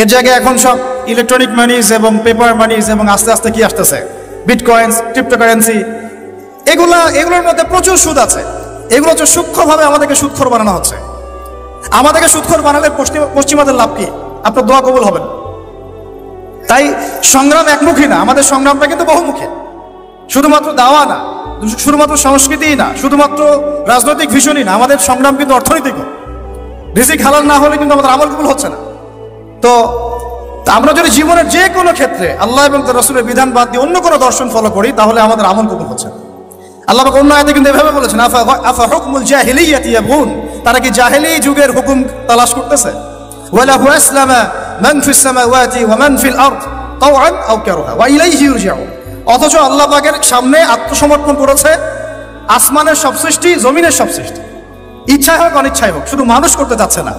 এর জায়গায় এখন সব ইলেকট্রনিক মানিজ এবং পেপার মানিজ, এবং আস্তে আস্তে কি আসতেছে, বিটকয়েন্স, ক্রিপ্টোকারেন্সি, এগুলোর মধ্যে প্রচুর সুদ আছে। এগুলো হচ্ছে সূক্ষ্মভাবে আমাদেরকে সুদখোর বানানো হচ্ছে। আমাদেরকে সুদখোর বানালে পশ্চিমাদের লাভ কি? আপনার দোয়া কবুল হবে না। তাই সংগ্রাম একমুখী না, আমাদের সংগ্রামটা কিন্তু বহুমুখী। শুধুমাত্র দাওয়া না, শুধুমাত্র সংস্কৃতিই না, শুধুমাত্র রাজনৈতিক ভিশনই না, আমাদের সংগ্রাম কিন্তু অর্থনৈতিকও। রিজিক হালাল না হলে কিন্তু আমাদের আমল কবুল হচ্ছে না। তো আমরা যদি জীবনের যে কোনো ক্ষেত্রে আল্লাহ এবং তার রাসূলের বিধান বাদ দিয়ে অন্য কোনো দর্শন ফলো করি, তাহলে আমাদের আমল কবুল হচ্ছে না। আল্লাহ পাক অন্য আয়াতে কিন্তু এভাবে বলেছেন, আফা হুকমুল জাহিলিয়াতি ইয়াবগুন, তারা কি জাহেলি যুগের হুকুম তালাশ করতেছে? ওয়ালাহু আসলামা মান ফিস সামাওয়াতি ওয়া মান ফিল আরদ তাওআন আও কারহা ওয়া ইলাইহি ইরজিউন। অথচ আল্লাহ পাকের সামনে আত্মসমর্পণ করেছে আসমানের সব সৃষ্টি, জমিনের সব সৃষ্টি, ইচ্ছায় হোক অনিচ্ছায় হোক। শুধু মানুষ করতে চাচ্ছে না,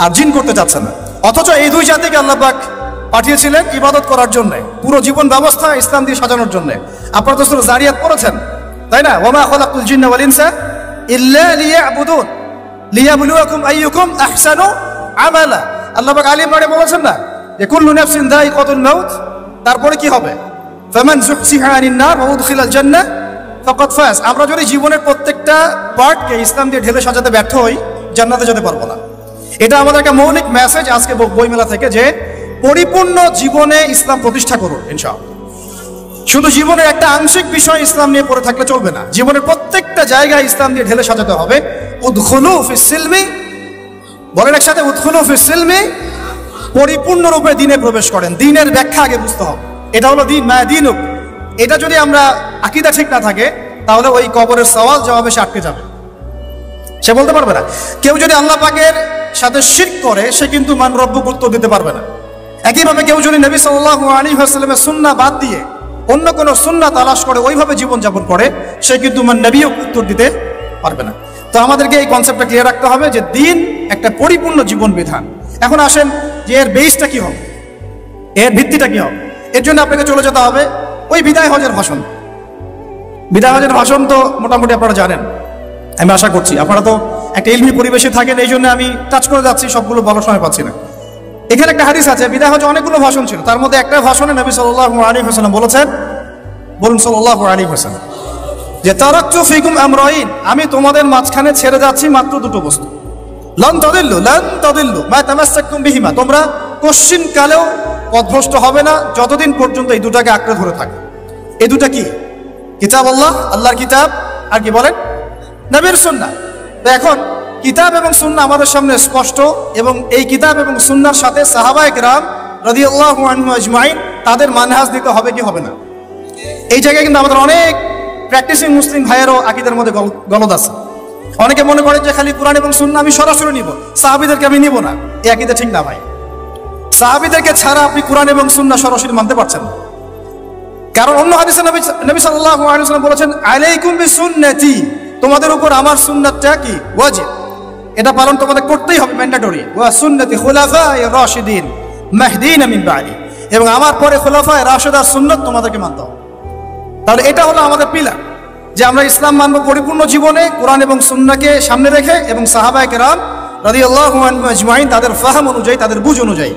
আর জিন করতে চাচ্ছে না। অথচ এই দুই জাতিকে আল্লাহ পাক পাঠিয়েছিলেন ইবাদত করার জন্য, পুরো জীবন ব্যবস্থা ইসলাম দিয়ে সাজানোর জন্য। আপনারা তো সূরা যারিয়াত পড়েছেন, তাই না? ওয়া মা খালাকুল জিন্না ওয়াল ইনসা ইল্লা লিয়াবুদুন লিয়াবলুয়াকুম আইয়ুকুম আহসানু আমালা। আল্লাহ পাক আলী ইমরানে বলেছেন না যে কুল্লু নাফসিন যায়িকাতুল মাউত, তারপরে কি হবে? ফামান যুহজিহা আনিন নার ওয়া উদখিলাল জান্নাহ ফাকাদ ফাজ। আমরা যদি জীবনের প্রত্যেকটা পার্টকে ইসলাম দিয়ে ঢেলে সাজাতে ব্যর্থ হই, জান্নাতে যেতে পারবো না। এটা আমাদের একটা মৌলিক মেসেজ আজকে বইমেলা থেকে, যে পরিপূর্ণ জীবনে ইসলাম প্রতিষ্ঠা করুন ইনশাআল্লাহ। শুধু জীবনের একটা আংশিক বিষয় ইসলাম নিয়ে পড়ে থাকলে চলবে না, জীবনের প্রত্যেকটা জায়গায় ইসলাম দিয়ে ঢেলে সাজাতে হবে। উদখুলু ফিস সিলমি, বলেন একসাথে, উদখুলু ফিস সিলমি, পরিপূর্ণরূপে দ্বীনে প্রবেশ করেন। দ্বীনের ব্যাখ্যা আগে বুঝতে হবে। এটা হলো দ্বীন, মা দীনুক। এটা যদি আমরা আকীদা ঠিক না থাকে, তাহলে ওই কবরের সওয়াল জবাবে সে আটকে যাবে, সে বলতে পারবে না। কেউ যদি আল্লাহ পাকের সাথে শিরক করে, সে কিন্তু মান রব্বুক উত্তর দিতে পারবে না। একইভাবে কেউ যদি নবী সাল্লাল্লাহু আলাইহি ওয়াসাল্লামের সুন্নাহ বাদ দিয়ে অন্য কোনো সুন্নাহ তালাশ করে ওইভাবে জীবনযাপন করে, সে কিন্তু মান নবীও উত্তর দিতে পারবে না। তো আমাদেরকে এই কনসেপ্টটা ক্লিয়ার রাখতে হবে যে দ্বীন একটা পরিপূর্ণ জীবন বিধান। এখন আসেন যে এর বেসটা কি হবে, এর ভিত্তিটা কি হবে। এর জন্য আপনাকে চলে যেতে হবে ওই বিদায় হজের ভাষণ। বিদায় হজের ভাষণ তো মোটামুটি আপনারা জানেন, আমি আশা করছি। আপনারা তো একটা ইলমি পরিবেশে থাকেন, এই জন্য আমি টাচ করে যাচ্ছি, সবগুলো বলার সময় পাচ্ছি না। এখানে একটা হাদিস আছে, বিদায় হজে অনেকগুলো ভাষণ ছিল, তার মধ্যে একটা ভাষণে নবী সাল্লাল্লাহু আলাইহি ওয়াসাল্লাম বলেছেন, বলুন সাল্লাল্লাহু আলাইহি ওয়াসাল্লাম, যে তারাকতু ফিকুম আমরাইন, আমি তোমাদের মাঝখানে ছেড়ে যাচ্ছি মাত্র দুটো বস্তু। লান তাদিল্লু মা তামাসসাকতুম বিহিমা, তোমরা কোশ্চিন কালেও পথভ্রষ্ট হবে না যতদিন পর্যন্ত এই দুটাকে আঁকড়ে ধরে থাকে। এই দুটা কি? কিতাব আল্লাহ, আল্লাহর কিতাব, আর কি বলেন, নবীর সুন্নাহ। তো এখন কিতাব এবং সুন্নাহ আমাদের সামনে স্পষ্ট, এবং এই কিতাব এবং সুন্নাহর সাথে সাহাবায়ে কেরাম রাদিয়াল্লাহু আনহুম আজমাইন তাদের মানহাজ দিতে হবে কি হবে না? এই জায়গায় কিন্তু আমাদের অনেক প্র্যাকটিসিং মুসলিম ভাইয়েরও আকীদার মধ্যে গলদ আছে। অনেকে মনে করে যে খালি কোরআন এবং সুন্নাহ আমি সরাসরি নিব, সাহাবীদেরকে আমি নিব না। এই আকীদা ঠিক না ভাই। সাহাবীদেরকে ছাড়া আপনি কোরআন এবং সুন্নাহ সরাসরি মানতে পারছেন না। কারণ অন্য হাদিসে নবী সাল্লাল্লাহু আলাইহি ওয়াসাল্লাম বলেছেন, আলাইকুম বিসুন্নতি, তোমাদের উপর আমার সুন্নাতটা কি ওয়াজিব, এটা পালন তোমাদের করতেই হবে, ম্যান্ডেটরি। ওয়া সুন্নতি খুলাফায়ে রাশিদিন মাহদিন মিন বাদি, এবং আমার পরে খুলাফায়ে রাশিদার সুন্নাত তোমাদেরকে মানতে হবে। তাহলে এটা হলো আমাদের পিলার, যে আমরা ইসলাম মানব পরিপূর্ণ জীবনে কোরআন এবং সুন্নাহকে সামনে রেখে, এবং সাহাবায়ে কেরাম রাদিয়াল্লাহু আনহুম আজমাইন তাদের ফাহাম অনুযায়ী, তাদের বুঝ অনুযায়ী।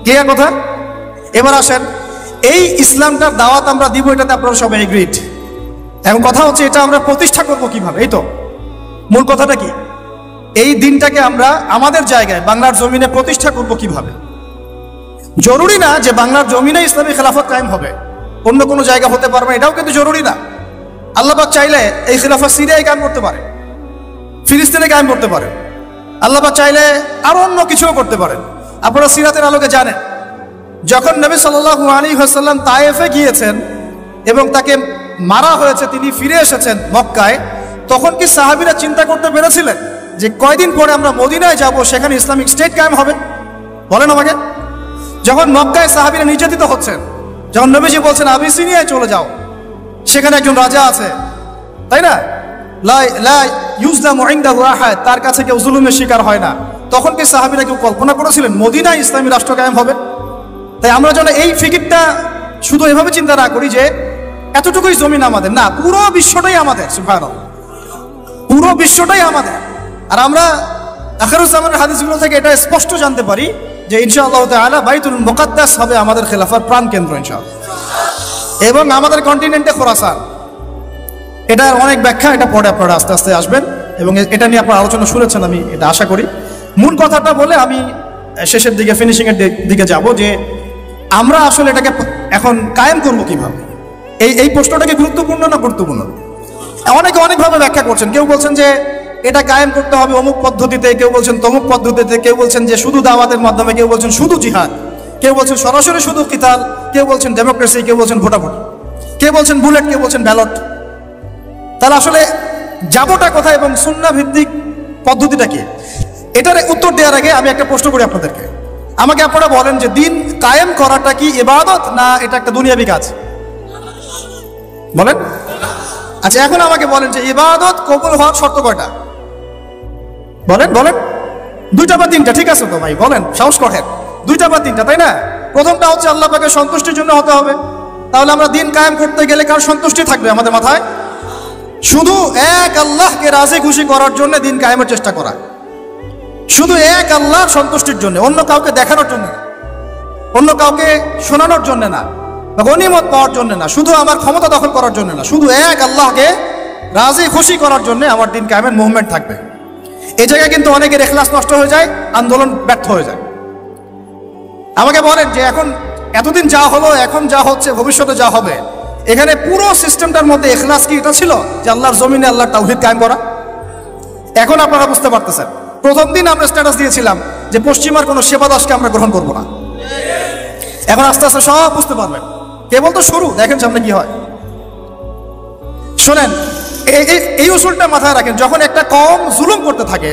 ক্লিয়ার কথা? এবার আসেন, এই ইসলামটার দাওয়াত আমরা দিব, এটাতে আপনারা সবাই এগ্রিড। এখন কথা হচ্ছে এটা আমরা প্রতিষ্ঠা করব কিভাবে। এই তো মূল কথাটা কি, এই দিনটাকে আমরা আমাদের জায়গায় বাংলার জমিনে প্রতিষ্ঠা করব কিভাবে। জরুরি না যে বাংলার জমিনে ইসলামী খেলাফত কায়েম হবে, অন্য কোনো জায়গা হতে পারবে, এটাও কিন্তু জরুরি না। আল্লাহ পাক চাইলে এই খেলাফত সিরিয়ায় কায়েম করতে পারে, ফিলিস্তিনে কায়েম করতে পারে, আল্লাহ পাক চাইলে আরো অন্য কিছুও করতে পারেন। আপনারা সিরাতের আলোকে জানেন, যখন নবী সাল্লাল্লাহু আলাইহি ওয়াসাল্লাম তায়েফে গিয়েছেন এবং তাকে মারা হয়েছে, তিনি ফিরে এসেছেন মক্কায়, তখন কি সাহাবীরা চিন্তা করতে পেরেছিলেন যে কয়দিন পরে আমরা মদিনায় যাব, সেখানে ইসলামিক স্টেট কায়েম হবে? বলেন আমাকে। যখন মক্কায় সাহাবীরা নির্যাতিত হচ্ছেন, যখন নবীজি বলছেন আবিসিনিয়ায় চলে যাও, সেখানে একজন রাজা আছে, তাই না, লা ইউজলামু ইনদাহু আহাদ, তার কাছে কেউ জুলুমের শিকার হয় না, তখন কি সাহাবীরা কেউ কল্পনা করেছিলেন মদিনায় ইসলামী রাষ্ট্র কায়েম হবে? তাই আমরা যেন এই ফিকিরটা শুধু এভাবে চিন্তা না করি যে এতটুকুই জমিন আমাদের, না, পুরো বিশ্বটাই আমাদের। সুবহানাল্লাহ, পুরো বিশ্বটাই আমাদের। আর আমরা আখিরুজ্জামানের হাদিসগুলো থেকে এটা স্পষ্ট জানতে পারি যে ইনশাআল্লাহ তাআলা বাইতুল মুকাদ্দাস হবে আমাদের খেলাফার প্রাণ কেন্দ্র ইনশাআল্লাহ, এবং আমাদের কন্টিনেন্টে খোরাসান। এটার অনেক ব্যাখ্যা, এটা পরে আপনারা আস্তে আস্তে আসবেন, এবং এটা নিয়ে আপনারা আলোচনা শুনেছেন, আমি এটা আশা করি। মূল কথাটা বলে আমি শেষের দিকে, ফিনিশিং এর দিকে যাব, যে আমরা আসলে এটাকে এখন কায়েম করব কিভাবে। এই প্রশ্নটাকে গুরুত্বপূর্ণ না গুরুত্বপূর্ণ? অনেকে অনেকভাবে ব্যাখ্যা করছেন। কেউ বলছেন যে এটা কায়েম করতে হবে অমুক পদ্ধতিতে, কেউ বলছেন তমুক পদ্ধতিতে, কেউ বলছেন যে শুধু দাওয়াতের মাধ্যমে, কেউ বলছেন শুধু জিহাদ, কেউ বলছেন সরাসরি শুধু কিতাল, কেউ বলছেন ডেমোক্রেসি, কেউ বলছেন ভোটাভুটি, কেউ বলছেন বুলেট, কেউ বলছেন ব্যালট। তাহলে আসলে যাবোটা কোথায় এবং সুন্নাহ ভিত্তিক পদ্ধতিটা কি? এটার উত্তর দেওয়ার আগে আমি একটা প্রশ্ন করি আপনাদেরকে। আমাকে আপনারা বলেন যে দিন কায়েম করাটা কি ইবাদত, না এটা একটা দুনিয়াবি কাজ? বলেন। আচ্ছা, এখন আমাকে বলেন যে ইবাদত কবুল হওয়ার শর্ত কয়টা? বলেন বলেন। দুইটা বা তিনটা? ঠিক আছে তো ভাই, বলেন, সাহস করেন। দুইটা বা তিনটা, তাই না? প্রথমটা হচ্ছে আল্লাহ পাকের সন্তুষ্টির জন্য হতে হবে, তাহলে আমরা দিন কায়েম করতে গেলে কার সন্তুষ্টি থাকবে আমাদের মাথায়? শুধু এক আল্লাহকে রাজি খুশি করার জন্য দিন কায়েমের চেষ্টা করা, শুধু এক আল্লাহর সন্তুষ্টির জন্য, অন্য কাউকে দেখানোর জন্য না, অন্য কাউকে শোনানোর জন্য না, বা গনিমত পাওয়ার জন্য না, শুধু আমার ক্ষমতা দখল করার জন্য না, শুধু এক আল্লাহকে রাজি খুশি করার জন্য আমার দিন কায়েমের মুভমেন্ট থাকবে। এই জায়গায় কিন্তু অনেকের ইখলাস নষ্ট হয়ে যায়, আন্দোলন ব্যর্থ হয়ে যায়। আমাকে বলেন যে এখন এতদিন যা হলো, এখন যা হচ্ছে, ভবিষ্যতে যা হবে, এখানে পুরো সিস্টেমটার মধ্যে ইখলাস কি এটা ছিল যে আল্লাহর জমিনে আল্লাহর তাওহীদ কায়েম করা? এখন আপনারা বুঝতে পারতেছেন, প্রথম দিন আমরা স্ট্যাটাস দিয়েছিলাম যে পশ্চিমার কোনো সেবাদাসকে আমরা গ্রহণ করব না। এখন আস্তে আস্তে সব বুঝতে পারবেন, কেবল তো শুরু, দেখেন সামনে কি হয়। শোনেন, এই উসুলটা মাথায় রাখেন, যখন একটা কম জুলুম করতে থাকে,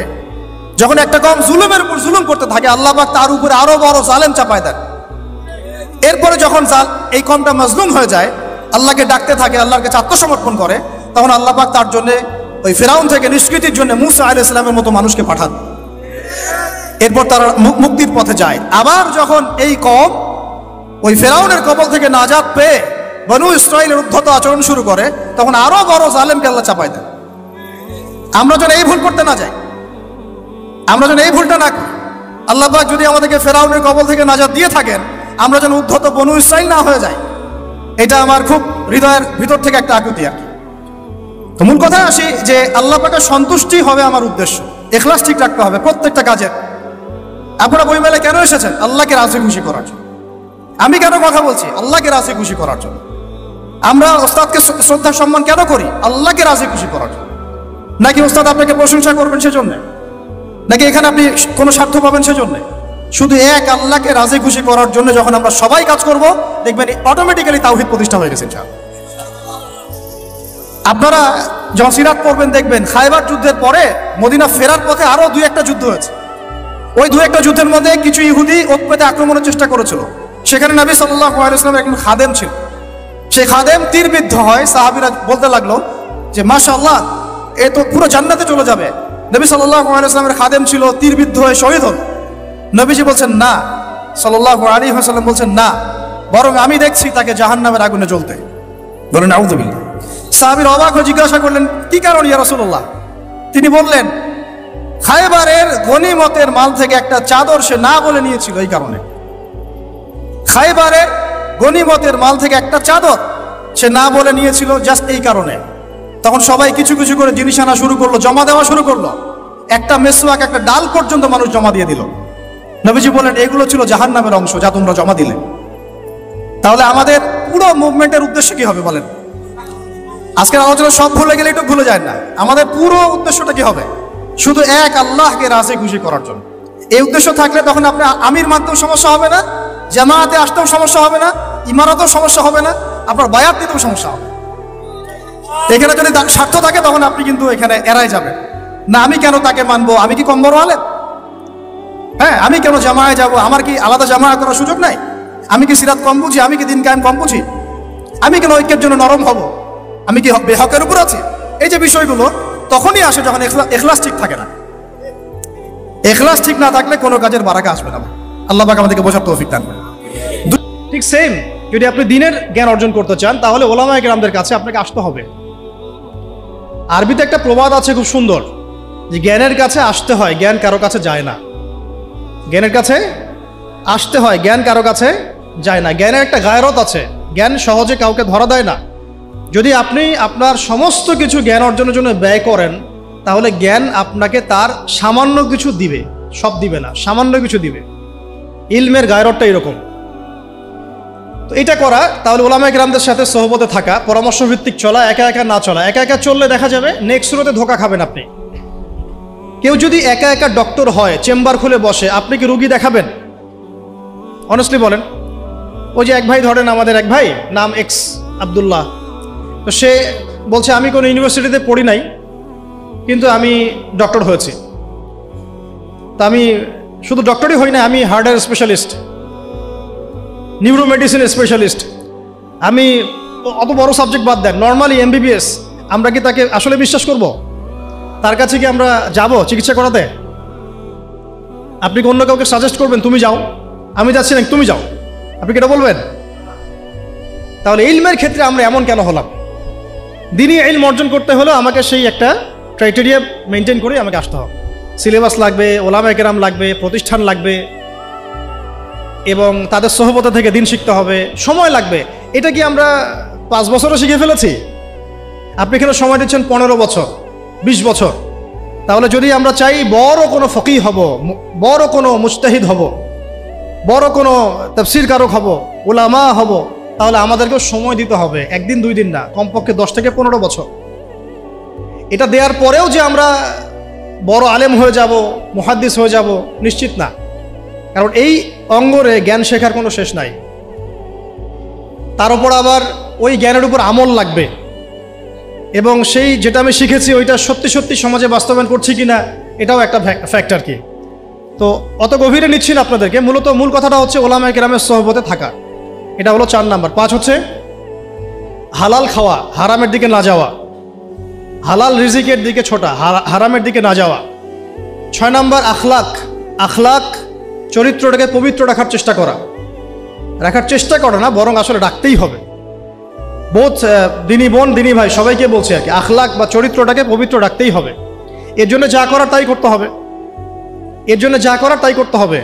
যখন একটা কম জুলুমের উপর জুলুম করতে থাকে, আল্লাহ পাক তার উপরে আরো বড় জালেম চাপায় দেন। এরপরে যখন এই কমটা মাজলুম হয়ে যায়, আল্লাহকে ডাকতে থাকে, আল্লাহর কাছে আত্মসমর্পণ করে, তখন আল্লাহ পাক তার জন্য ওই ফিরাউন থেকে নিষ্কৃতির জন্য মুসা আলাইহিস সালামের মতো মানুষকে পাঠান। এরপর তারা মুক্তির পথে যায়। আবার যখন এই কম ওই ফিরাউনের কবল থেকে নাজাত পেয়ে বনু ইসরাইলের উদ্ধত আচরণ শুরু করে, তখন আরো বড় জালেমকে আল্লাহ চাপায় দেন। আমরা যেন এই ভুল করতে না যাই, আমরা যেন এই ভুলটা না করি। আল্লাহ পাক যদি আমাদেরকে ফিরাউনের কবল থেকে নাজাত দিয়ে থাকেন, আমরা যেন উদ্ধত বনু ইসরাইল না হয়ে যাই, এটা আমার খুব হৃদয়ের ভিতর থেকে একটা আকুতি আর কি। তো মূল কথা আসি যে আল্লাহ পাকের সন্তুষ্টি হবে আমার উদ্দেশ্য, ইখলাস ঠিক রাখতে হবে প্রত্যেকটা কাজের। আপনারা বই মেলায় কেন এসেছেন? আল্লাহকে রাজি খুশি করার জন্য। আমি কেন কথা বলছি? আল্লাহকে রাজি খুশি করার জন্য। আমরা ওস্তাদকে শ্রদ্ধা সম্মান কেন করি? আল্লাহকে রাজি খুশি করার জন্য। নাকি ওস্তাদ আপনাকে প্রশংসা করবেন সেজন্য, নাকি এখানে আপনি কোনো স্বার্থ পাবেন সেজন্য? শুধু এক আল্লাহকে রাজি খুশি করার জন্য যখন আমরা সবাই কাজ করব, দেখবেন অটোমেটিক্যালি তাওহীদ প্রতিষ্ঠা হয়ে গেছে ইনশাআল্লাহ। আপনারা যখন সিরাত পড়বেন দেখবেন খায়বার যুদ্ধের পরে মদিনা ফেরার পথে আরো দুই একটা যুদ্ধ হয়েছে। ওই দুই একটা যুদ্ধের মধ্যে কিছু ইহুদি ওত পেতে আক্রমণের চেষ্টা করেছিল। সেখানে নবী সাল্লাল্লাহু আলাইহি ওয়াসাল্লামের একজন খাদেম ছিল। সেই খাদেম তীরবিদ্ধ হয়। সাহাবীরা বলতে লাগলো যে মাশাআল্লাহ, এ তো পুরো জান্নাতে চলে যাবে। নবী সাল্লাল্লাহু আলাইহি ওয়াসাল্লামের খাদেম ছিল, তীরবিদ্ধ হয়ে শহীদ হল। নবীজি বলছেন না, সাল্লাল্লাহু আলাইহি ওয়াসাল্লাম বলছেন না, বরং আমি দেখছি তাকে জাহান্নামের আগুনে জ্বলতে। বলেন আউযুবিল্লাহ। সাহাবীরা অবাক হয়ে জিজ্ঞাসা করলেন, কি কারণ ইয়া রাসূলুল্লাহ? তিনি বললেন, খায়বারের গনিমতের মাল থেকে একটা চাদর সে না বলে নিয়েছিল, এই কারণে। খায়বারের গনিমতের মাল থেকে একটা চাদর সে না বলে নিয়েছিল, জাস্ট এই কারণে। তখন সবাই কিছু কিছু করে জিনিস আনা শুরু করলো, জমা দেওয়া শুরু করলো। একটা মেসওয়াক, একটা ডাল পর্যন্ত মানুষ জমা দিয়ে দিল। নবীজি বলেন, এগুলো ছিল জাহান্নামের অংশ যা তোমরা জমা দিলে। তাহলে আমাদের পুরো মুভমেন্টের উদ্দেশ্য কি হবে বলেন? আজকের আলোচনা সব ভুলে গেলে একটু ভুলে যায় না। আমাদের পুরো উদ্দেশ্যটা কি হবে? শুধু এক আল্লাহকে রাজি খুশি করার জন্য। এই উদ্দেশ্য থাকলে তখন আপনি আমির মানতেও সমস্যা হবে না, জামায়াতে আসতেও সমস্যা হবে না, ইমারতেও সমস্যা হবে না, আপনার বায়াত দিতেও সমস্যা হবে। এখানে যদি স্বার্থ থাকে তখন আপনি কিন্তু এখানে এড়াই যাবেন না। আমি কেন তাকে মানবো? আমি কি কম বড় আলেম? হ্যাঁ, আমি কেন জামায়ায় যাব? আমার কি আলাদা জামায়া করার সুযোগ নাই? আমি কি সিরাত কম বুঝি? আমি কি দিন কায়েম কম বুঝি? আমি কেন ঐক্যের জন্য নরম হব? আমি কি বেহকের উপর আছি? এই যে বিষয়গুলো তখনই আসে যখন ইখলাস ঠিক থাকে না। ইখলাস ঠিক না থাকলে কোনো কাজের বারাকা আসবে না। আল্লাহ পাক আমাদেরকে বোঝার তৌফিক দান করেন। ঠিক সেম, যদি আপনি দ্বীনের জ্ঞান অর্জন করতে চান তাহলে ওলামায়ে কেরামদের কাছে আপনাকে আসতে হবে। আরবিতে একটা প্রবাদ আছে খুব সুন্দর, যে জ্ঞানের কাছে আসতে হয়, জ্ঞান কারো কাছে যায় না। জ্ঞানের কাছে আসতে হয়, জ্ঞান কারো কাছে যায় না। জ্ঞানের একটা গায়রত আছে, জ্ঞান সহজে কাউকে ধরা দেয় না। যদি আপনি আপনার সমস্ত কিছু জ্ঞান অর্জনের জন্য ব্যয় করেন, তাহলে জ্ঞান আপনাকে তার সামান্য কিছু দিবে, সব দিবে না, সামান্য কিছু দিবে। ইলমের গায়রতটা এরকম। তো এটা করা, তাহলে ওলামায়ে কেরামদের সাথে সোহবতে থাকা, পরামর্শ ভিত্তিক চলা, একা একা না চলা। একা একা চললে দেখা যাবে নেক্সট রোতে ধোকা খাবেন আপনি। কেউ যদি একা একা ডক্টর হয়, চেম্বার খুলে বসে, আপনি কি রুগী দেখাবেন? অনেস্টলি বলেন। ওই যে এক ভাই, ধরেন আমাদের এক ভাই, নাম এক্স আব্দুল্লাহ, তো সে বলছে আমি কোনো ইউনিভার্সিটিতে পড়ি নাই, কিন্তু আমি ডক্টর হয়েছি। তা আমি শুধু ডক্টরই হই না, আমি হার্টের স্পেশালিস্ট, নিউরো মেডিসিন স্পেশালিস্ট। আমি অত বড় সাবজেক্ট বাদ দেন, নর্মালি এমবিবিএস। আমরা কি তাকে আসলে বিশ্বাস করব? তার কাছে কি আমরা যাব চিকিৎসা করাতে? আপনি কি অন্য কাউকে সাজেস্ট করবেন তুমি যাও? আমি যাচ্ছি না, তুমি যাও, আপনি কি এটা বলবেন? তাহলে ইলমের ক্ষেত্রে আমরা এমন কেন হলাম? দিনই ইলম অর্জন করতে হলে আমাকে সেই একটা ক্রাইটেরিয়া মেনটেন করে আমাকে আসতে হবে। সিলেবাস লাগবে, ওলামায়ে কেরাম লাগবে, প্রতিষ্ঠান লাগবে, এবং তাদের সহবতা থেকে দিন শিখতে হবে, সময় লাগবে। এটা কি আমরা 5 বছরও শিখে ফেলেছি? আপনি এখানে সময় দিচ্ছেন 15 বছর, 20 বছর। তাহলে যদি আমরা চাই বড় কোনো ফকিহ হব, বড় কোনো মুজতাহিদ হব, বড় কোনো তাফসীর কারক হব, উলামা হব, তাহলে আমাদেরকেও সময় দিতে হবে, 1 দিন 2 দিন না, কমপক্ষে 10 থেকে 15 বছর। এটা দেওয়ার পরেও যে আমরা বড় আলেম হয়ে যাব, মুহাদ্দিস হয়ে যাব, নিশ্চিত না। কারণ এই অঙ্গরে জ্ঞান শেখার কোনো শেষ নাই। তার উপর আবার ওই জ্ঞানের উপর আমল লাগবে, এবং সেই যেটা আমি শিখেছি ওইটা সত্যি সত্যি সমাজে বাস্তবায়ন করছি কিনা এটাও একটা ফ্যাক্টর কি। তো অত গভীরে নিচ্ছি না আপনাদেরকে। মূল কথাটা হচ্ছে ওলামায়ে কেরামের সহবতে থাকা। এটা হলো 4 নাম্বার। 5 হচ্ছে হালাল খাওয়া, হারামের দিকে না যাওয়া, হালাল রিজিকের দিকে ছোটা, হারামের দিকে না যাওয়া। 6 নাম্বার আখলাক, চরিত্রটাকে পবিত্র রাখার চেষ্টা করা না, বরং আসলে রাখতেই হবে। বোধ দিনী বোন, দিনী ভাই সবাইকে বলছে আর কি, আখলাক বা চরিত্রটাকে পবিত্র রাখতেই হবে। এর জন্য যা করার তাই করতে হবে।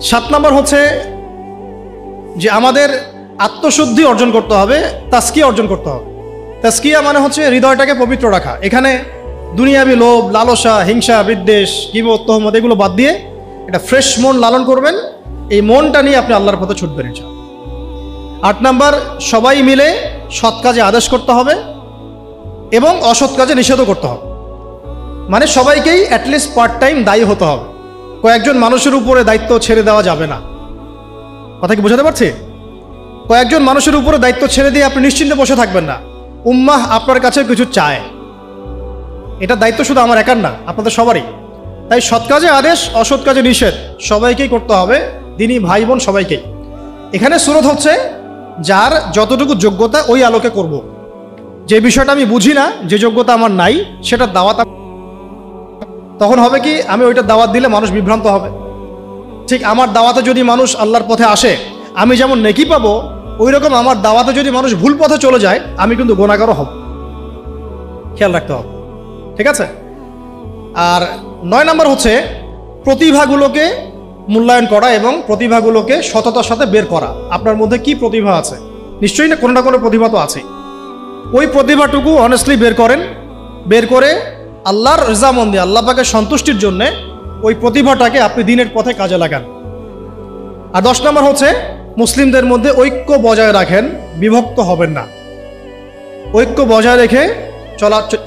7 নাম্বার হচ্ছে যে আমাদের আত্মশুদ্ধি অর্জন করতে হবে, তাজকিয়া অর্জন করতে হবে। তাজকিয়া মানে হচ্ছে হৃদয়টাকে পবিত্র রাখা। এখানে দুনিয়াবি লোভ, লালসা, হিংসা, বিদ্বেষ, গীবত, তহমত এগুলো বাদ দিয়ে একটা ফ্রেশ মন লালন করবেন। এই মনটা নিয়ে আপনি আল্লাহর পথে ছুটবেন ইনশাআল্লাহ। 8 নাম্বার সবাই মিলে সৎ কাজে আদেশ করতে হবে এবং অসৎ কাজে নিষেধও করতে হবে। মানে সবাইকেই অ্যাটলিস্ট পার্ট টাইম দায়ী হতে হবে। কয়েকজন মানুষের উপরে দায়িত্ব ছেড়ে দেওয়া যাবে না। কথা কি বোঝাতে পারছি? কয়েকজন মানুষের উপরে দায়িত্ব ছেড়ে দিয়ে আপনি নিশ্চিন্তে বসে থাকবেন না। উম্মাহ আপনার কাছে কিছু চায়, এটা দায়িত্ব শুধু আমার একার না, আপনাদের সবারই। তাই সৎ কাজে আদেশ, অসৎ কাজে নিষেধ সবাইকেই করতে হবে, দিনী ভাই বোন সবাইকেই। এখানে সুরত হচ্ছে যার যতটুকু যোগ্যতা ওই আলোকে করব। যে বিষয়টা আমি বুঝি না, যে যোগ্যতা আমার নাই, সেটা দাওয়াত তখন হবে কি, আমি ওইটা দাওয়াত দিলে মানুষ বিভ্রান্ত হবে। ঠিক আমার দাওয়াতে যদি মানুষ আল্লাহর পথে আসে, আমি যেমন নেকি পাবো, ওই রকম আমার দাওয়াতে যদি মানুষ ভুল পথে চলে যায়, আমি কিন্তু গুনাহগারও হব। খেয়াল রাখতে হবে, ঠিক আছে? আর 9 নাম্বার হচ্ছে প্রতিভাগুলোকে মূল্যায়ন করা এবং প্রতিভাগুলোকে সততার সাথে বের করা। আপনার মধ্যে কি প্রতিভা আছে? নিশ্চয়ই না কোনো না কোনো প্রতিভা তো আছে। ওই প্রতিভাটুকু অনেস্টলি বের করে আল্লাহর রিজামন্দি, আল্লাহ পাকের সন্তুষ্টির জন্য ওই প্রতিভাটাকে আপনি দিনের পথে কাজে লাগান। আর 10 নম্বর হচ্ছে মুসলিমদের মধ্যে ঐক্য বজায় রাখেন, বিভক্ত হবেন না। ঐক্য বজায় রেখে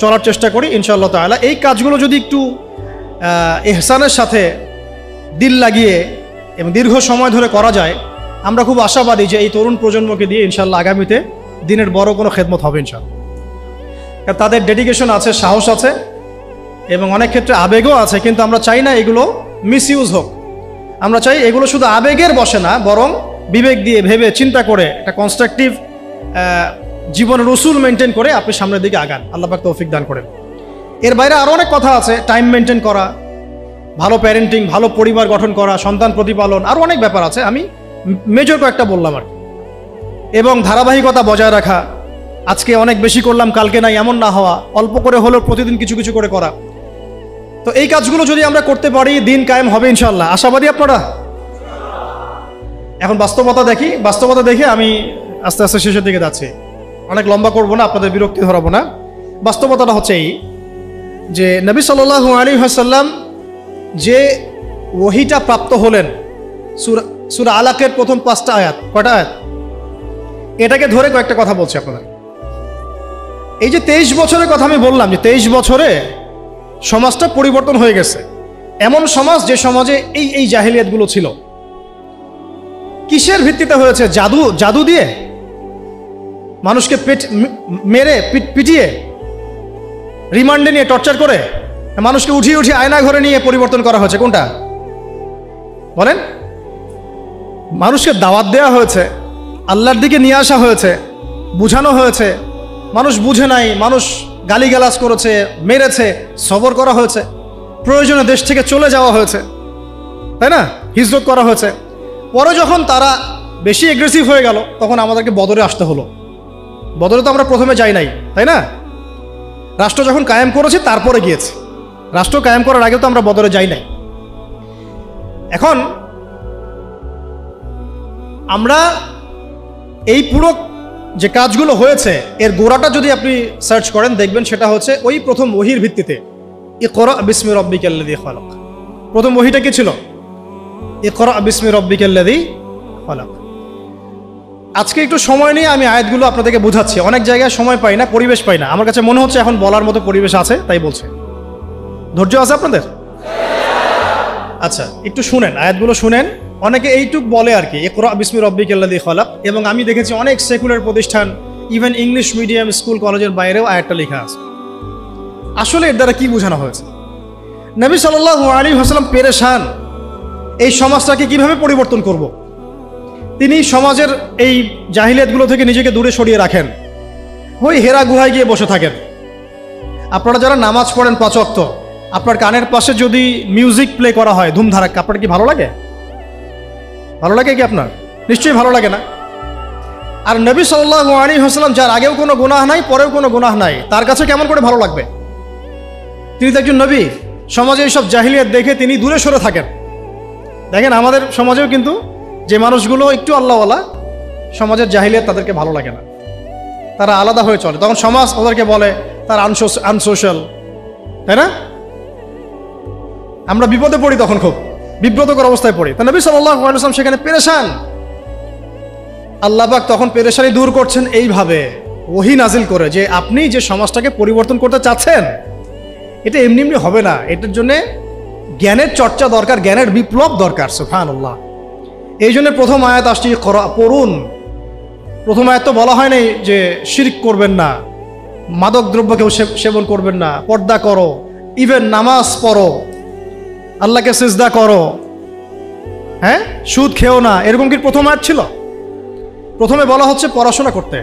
চলার চেষ্টা করি ইনশাআল্লাহ তাআলা। এই কাজগুলো যদি একটু ইহসানের সাথে দিল লাগিয়ে এবং দীর্ঘ সময় ধরে করা যায়, আমরা খুব আশাবাদী যে এই তরুণ প্রজন্মকে দিয়ে ইনশাআল্লাহ আগামীতে দিনের বড় কোনো খেদমত হবে ইনশাআল্লাহ। তাদের ডেডিকেশন আছে, সাহস আছে এবং অনেক ক্ষেত্রে আবেগও আছে, কিন্তু আমরা চাই না এগুলো মিসইউজ হোক। আমরা চাই এগুলো শুধু আবেগের বসে না, বরং বিবেক দিয়ে ভেবে চিন্তা করে একটা কনস্ট্রাকটিভ জীবনের উসুল মেনটেন করে আপনি সামনের দিকে আগান। আল্লাহ পাক তৌফিক দান করেন। এর বাইরে আরও অনেক কথা আছে, টাইম মেনটেন করা, ভালো প্যারেন্টিং, ভালো পরিবার গঠন করা, সন্তান প্রতিপালন, আরও অনেক ব্যাপার আছে। আমি মেজর কয়েকটা বললাম আর কি। এবং ধারাবাহিকতা বজায় রাখা, আজকে অনেক বেশি করলাম কালকে নাই এমন না হওয়া, অল্প করে হলেও প্রতিদিন কিছু কিছু করে করা। তো এই কাজগুলো যদি আমরা করতে পারি, দিন কায়েম হবে ইনশাআল্লাহ। আশাবাদী আপনারা? এখন বাস্তবতা দেখে আমি আস্তে আস্তে শেষের দিকে যাচ্ছি। অনেক লম্বা করবো না, আপনাদের বিরক্তি ধরাবো না। বাস্তবতাটা হচ্ছে এই যে নবী সাল্লাল্লাহু আলাইহি ওয়াসাল্লাম যে ওহীটা প্রাপ্ত হলেন, সূরা আলাকের প্রথম 5টা আয়াত, কয়টা আয়াত? এটাকে ধরে কয়েকটা কথা বলছি আপনাদের। এই যে 23 বছরের কথা আমি বললাম, যে 23 বছরে সমাজটা পরিবর্তন হয়ে গেছে। এমন সমাজ যে সমাজে এই জাহিলিয়াতগুলো ছিল, কিসের ভিত্তিতে হয়েছে? জাদু দিয়ে, মানুষকে পিটিয়ে, রিমান্ডে নিয়ে টর্চার করে, মানুষকে উঠিয়ে আয়না ঘরে নিয়ে পরিবর্তন করা হয়েছে। কোনটা বলেন? মানুষকে দাওয়াত দেওয়া হয়েছে, আল্লাহর দিকে নিয়ে আসা হয়েছে, বুঝানো হয়েছে, মানুষ বুঝে নাই, মানুষ গালিগালাজ করেছে, মেরেছে, সবর করা হয়েছে, প্রয়োজনে দেশ থেকে চলে যাওয়া হয়েছে, তাই না? হিজরত করা হয়েছে। পরে যখন তারা বেশি এগ্রেসিভ হয়ে গেল, তখন আমাদেরকে বদরে আসতে হলো। বদরে তো আমরা প্রথমে যাই নাই, তাই না? রাষ্ট্র যখন কায়েম করেছি তারপরে গিয়েছে, রাষ্ট্র কায়েম করার আগে তো আমরা বদরে যাই নাই। এখন আমরা এই পুরো যে কাজগুলো হয়েছে এর গোড়াটা যদি আপনি সার্চ করেন দেখবেন সেটা হচ্ছে ওই প্রথম ওহির ভিত্তিতে, ইকরা বিসমি রব্বিকাল্লাযী খালাক। প্রথম ওহিটা কি ছিল? ইকরা বিসমি রব্বিকাল্লাযী খালাক। আজকে একটু সময় নিয়ে আমি আয়াতগুলো আপনাদেরকে বোঝাচ্ছি। অনেক জায়গায় সময় পাই না, পরিবেশ পাই না। আমার কাছে মনে হচ্ছে এখন বলার মতো পরিবেশ আছে, তাই বলছে। ধৈর্য আছে আপনাদের? আচ্ছা, একটু শুনেন, আয়াতগুলো শুনেন। অনেকে এইটুক বলে আর কি, ইকরা বিসমি রব্বিকাল্লাযী খালাক, এবং আমি দেখেছি অনেক সেকুলার প্রতিষ্ঠান, ইভেন ইংলিশ মিডিয়াম স্কুল কলেজের বাইরেও আয়াতটা লেখা আছে। আসলে এর দ্বারা কি বোঝানো হয়েছে? নবী সাল্লাল্লাহু আলাইহি ওয়াসাল্লাম পেরেশান, এই সমাজটাকে কিভাবে পরিবর্তন করব। তিনি সমাজের এই জাহিলিয়াতগুলো থেকে নিজেকে দূরে সরিয়ে রাখেন, ওই হেরা গুহায় গিয়ে বসে থাকেন। আপনারা যারা নামাজ পড়েন 5 ওয়াক্ত, আপনার কানের পাশে যদি মিউজিক প্লে করা হয় ধুমধারাক্কা, আপনার কি ভালো লাগে? ভালো লাগে কি আপনার? নিশ্চয়ই ভালো লাগে না। আর নবী সাল্লাল্লাহু আলাইহি ওয়াসাল্লাম, যার আগেও কোনো গুনাহ নাই পরেও কোনো গুনাহ নাই, তার কাছে কেমন করে ভালো লাগবে? তিনি তো একজন নবী। সমাজে এইসব জাহিলিয়াত দেখে তিনি দূরে সরে থাকেন। দেখেন আমাদের সমাজেও কিন্তু যে মানুষগুলো একটু আল্লাহওয়ালা, সমাজের জাহিলিয়াত তাদেরকে ভালো লাগে না, তারা আলাদা হয়ে চলে। তখন সমাজ ওদেরকে বলে তারা আনসোশ্যাল, তাই না? আমরা বিপদে পড়ি, তখন খুব বিব্রতকর অবস্থায় পড়ি। তা নবী সাল্লাল্লাহু আলাইহি ওয়াসাল্লাম সেখানে পেরেশান। আল্লাহ পাক তখন পেরেশানি দূর করছেন এইভাবে, ওহী নাজিল করে, যে আপনি যে সমাজটাকে পরিবর্তন করতে চাচ্ছেন এটা এমনি এমনি হবে না, এটার জন্য জ্ঞানের চর্চা দরকার, জ্ঞানের বিপ্লব দরকার। সুবহানাল্লাহ। এই জন্য প্রথম আয়াত আসছে পড়ুন। প্রথম আয়াত তো বলা হয় নাই যে শিরক করবেন না, মাদক দ্রব্য কেউ সেবন করবেন না, পর্দা করো, ইভেন নামাজ পড়ো, আল্লাহকে সিজদা করো, হ্যাঁ, সুদ খেও না, এরকম কি প্রথম আয়াত ছিল? প্রথমে বলা হচ্ছে পড়াশোনা করতে।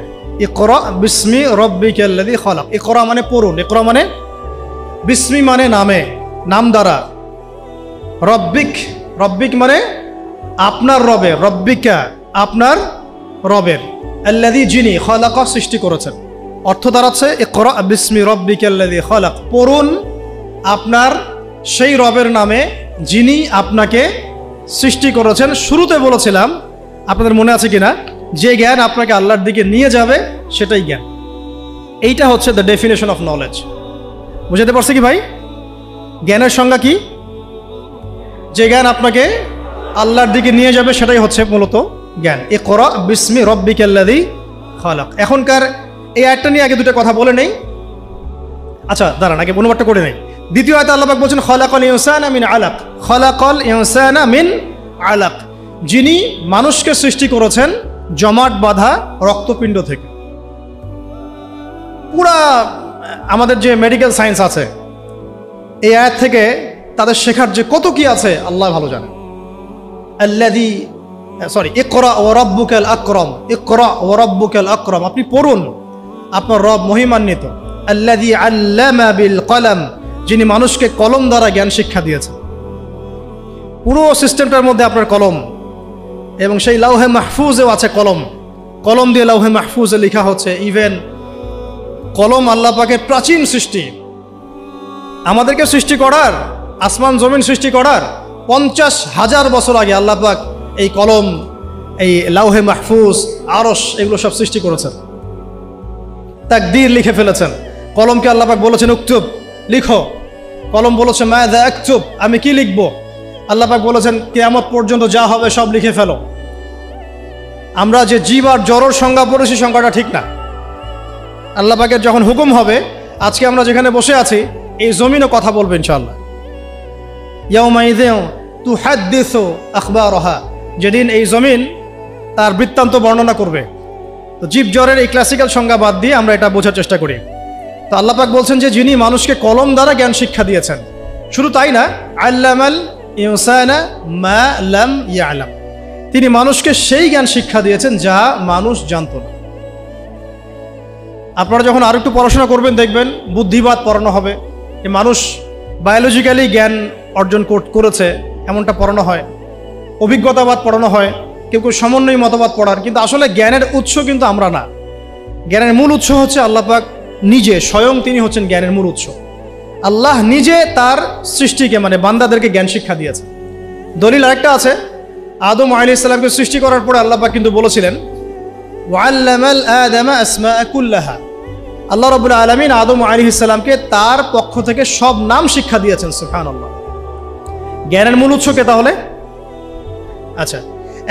ইকরা বিসমি রব্বিকাল্লাযী খালাক। ইকরা মানে পড়ুন, ইকরা মানে বিসমি মানে নামে, নাম দ্বারা, রব্বিক, রব্বিক মানে আপনার রবের, রব্বিকা আপনার রবের, আল্লাযী যিনি, খালাকা সৃষ্টি করেছেন। অর্থ দাঁড়াচ্ছে ইকরা বিসমি রব্বিকাল্লাযী খালাক, পড়ুন আপনার সেই রবের নামে যিনি আপনাকে সৃষ্টি করেছেন। শুরুতে বলেছিলাম, আপনাদের মনে আছে কিনা, যে জ্ঞান আপনাকে আল্লাহর দিকে নিয়ে যাবে সেটাই জ্ঞান। এইটা হচ্ছে দ্য ডেফিনেশন অফ নলেজ। বুঝাতে পারছি কি ভাই? জ্ঞানের সংজ্ঞা কি? যে জ্ঞান আপনাকে আল্লাহর দিকে নিয়ে যাবে সেটাই হচ্ছে মূলত জ্ঞান। ইকরা বিসমি রব্বিকাল্লাযী খালাক। এখনকার এই আয়াতটা নিয়ে আগে দুটো কথা বলে নেই। আচ্ছা দাঁড়ান, আগে অনুবাদটা করে নেই। দ্বিতীয় আয়াতে আল্লাহ পাক বলছেন খালাকাল ইনসানা মিন আলাক, খালাকাল ইনসানা মিন আলাক, যিনি মানুষকে সৃষ্টি করেছেন জমাট বাঁধা রক্তপিণ্ড থেকে। পুরা আমাদের যে মেডিকেল সায়েন্স আছে, এই আয়াত থেকে তাদের শেখার যে কত কি আছে আল্লাহ ভালো জানেন। আল্লাযী ইকরা ওয়া রাব্বুকাল আকরাম, ইকরা ওয়া রাব্বুকাল আকরাম, আপনি পড়ুন, আপনার রব মহিমান্বিত। আল্লাযী আল্লামা বিল কলম, যিনি মানুষকে কলম দ্বারা জ্ঞান শিক্ষা দিয়েছেন। পুরো সিস্টেমটার মধ্যে আপনার কলম, এবং সেই লাউহে মাহফুজেও আছে কলম। কলম দিয়ে লাউহে মাহফুজে লেখা হচ্ছে। ইভেন কলম আল্লাহ পাকের প্রাচীন সৃষ্টি। আমাদেরকে সৃষ্টি করার, আসমান জমিন সৃষ্টি করার 50,000 বছর আগে আল্লাহ পাক এই কলম, এই লাউহে মাহফুজ, আরশ, এগুলো সব সৃষ্টি করেছেন। তাকদীর লিখে ফেলেছেন। কলমকে আল্লাহ পাক বলেছেন উকতুব, লিখো। কলম বলেছে মাযা আকতুব, আমি কি লিখবো? আল্লাহ পাক বলেছেন কিয়ামত পর্যন্ত যা হবে সব লিখে ফেলো। আমরা যে জীব আর জড়র সংজ্ঞা পড়েছি, সংজ্ঞাটা ঠিক না। আল্লাহ পাকের যখন হুকুম হবে, আজকে আমরা যেখানে বসে আছি এই জমিনও কথা বলবে ইনশাআল্লাহ। ইয়াউমাইযিন তুহাদ্দিসু আখবারাহা, যেদিন এই জমিন তার বৃত্তান্ত বর্ণনা করবে। তো জীব জ্বরের এই ক্লাসিক্যাল সংজ্ঞা বাদ দিয়ে আমরা এটা বোঝার চেষ্টা করি। তো আল্লাহ পাক বলছেন যে যিনি মানুষকে কলম দ্বারা জ্ঞান শিক্ষা দিয়েছেন। শুধু তাই না, আল্লামাল ইনসানা মা লাম ইয়ালাম, তিনি মানুষকে সেই জ্ঞান শিক্ষা দিয়েছেন যা মানুষ জানত না। আপনারা যখন আর একটু পড়াশোনা করবেন দেখবেন বুদ্ধিবাদ পড়ানো হবে। মানুষ বায়োলজিক্যালি জ্ঞান অর্জন করেছে এমনটা পড়ানো হয়। অভিজ্ঞতাবাদ পড়ানো হয়, কেউ কেউ সমন্বয়ী মতবাদ পড়ার, কিন্তু আসলে জ্ঞানের উৎস কিন্তু আমরা না। জ্ঞানের মূল উৎস হচ্ছে আল্লাহ পাক নিজে, স্বয়ং তিনি হচ্ছেন জ্ঞানের মূল উৎস। আল্লাহ নিজে তার সৃষ্টিকে মানে বান্দাদেরকে জ্ঞান শিক্ষা দিয়েছে। দলিল আরেকটা আছে, আদম আলাইহিস সালামকে সৃষ্টি করার পরে আল্লাহ পাক কিন্তু বলেছিলেন ওয়াল্লামাল আদামা আসমাআ কুল্লাহা। আল্লাহ রাব্বুল আলামিন আদম আলাইহিস সালামকে তার পক্ষ থেকে সব নাম শিক্ষা দিয়েছেন। সুবহানাল্লাহ। জ্ঞানের মূল উৎস কে তাহলে? আচ্ছা,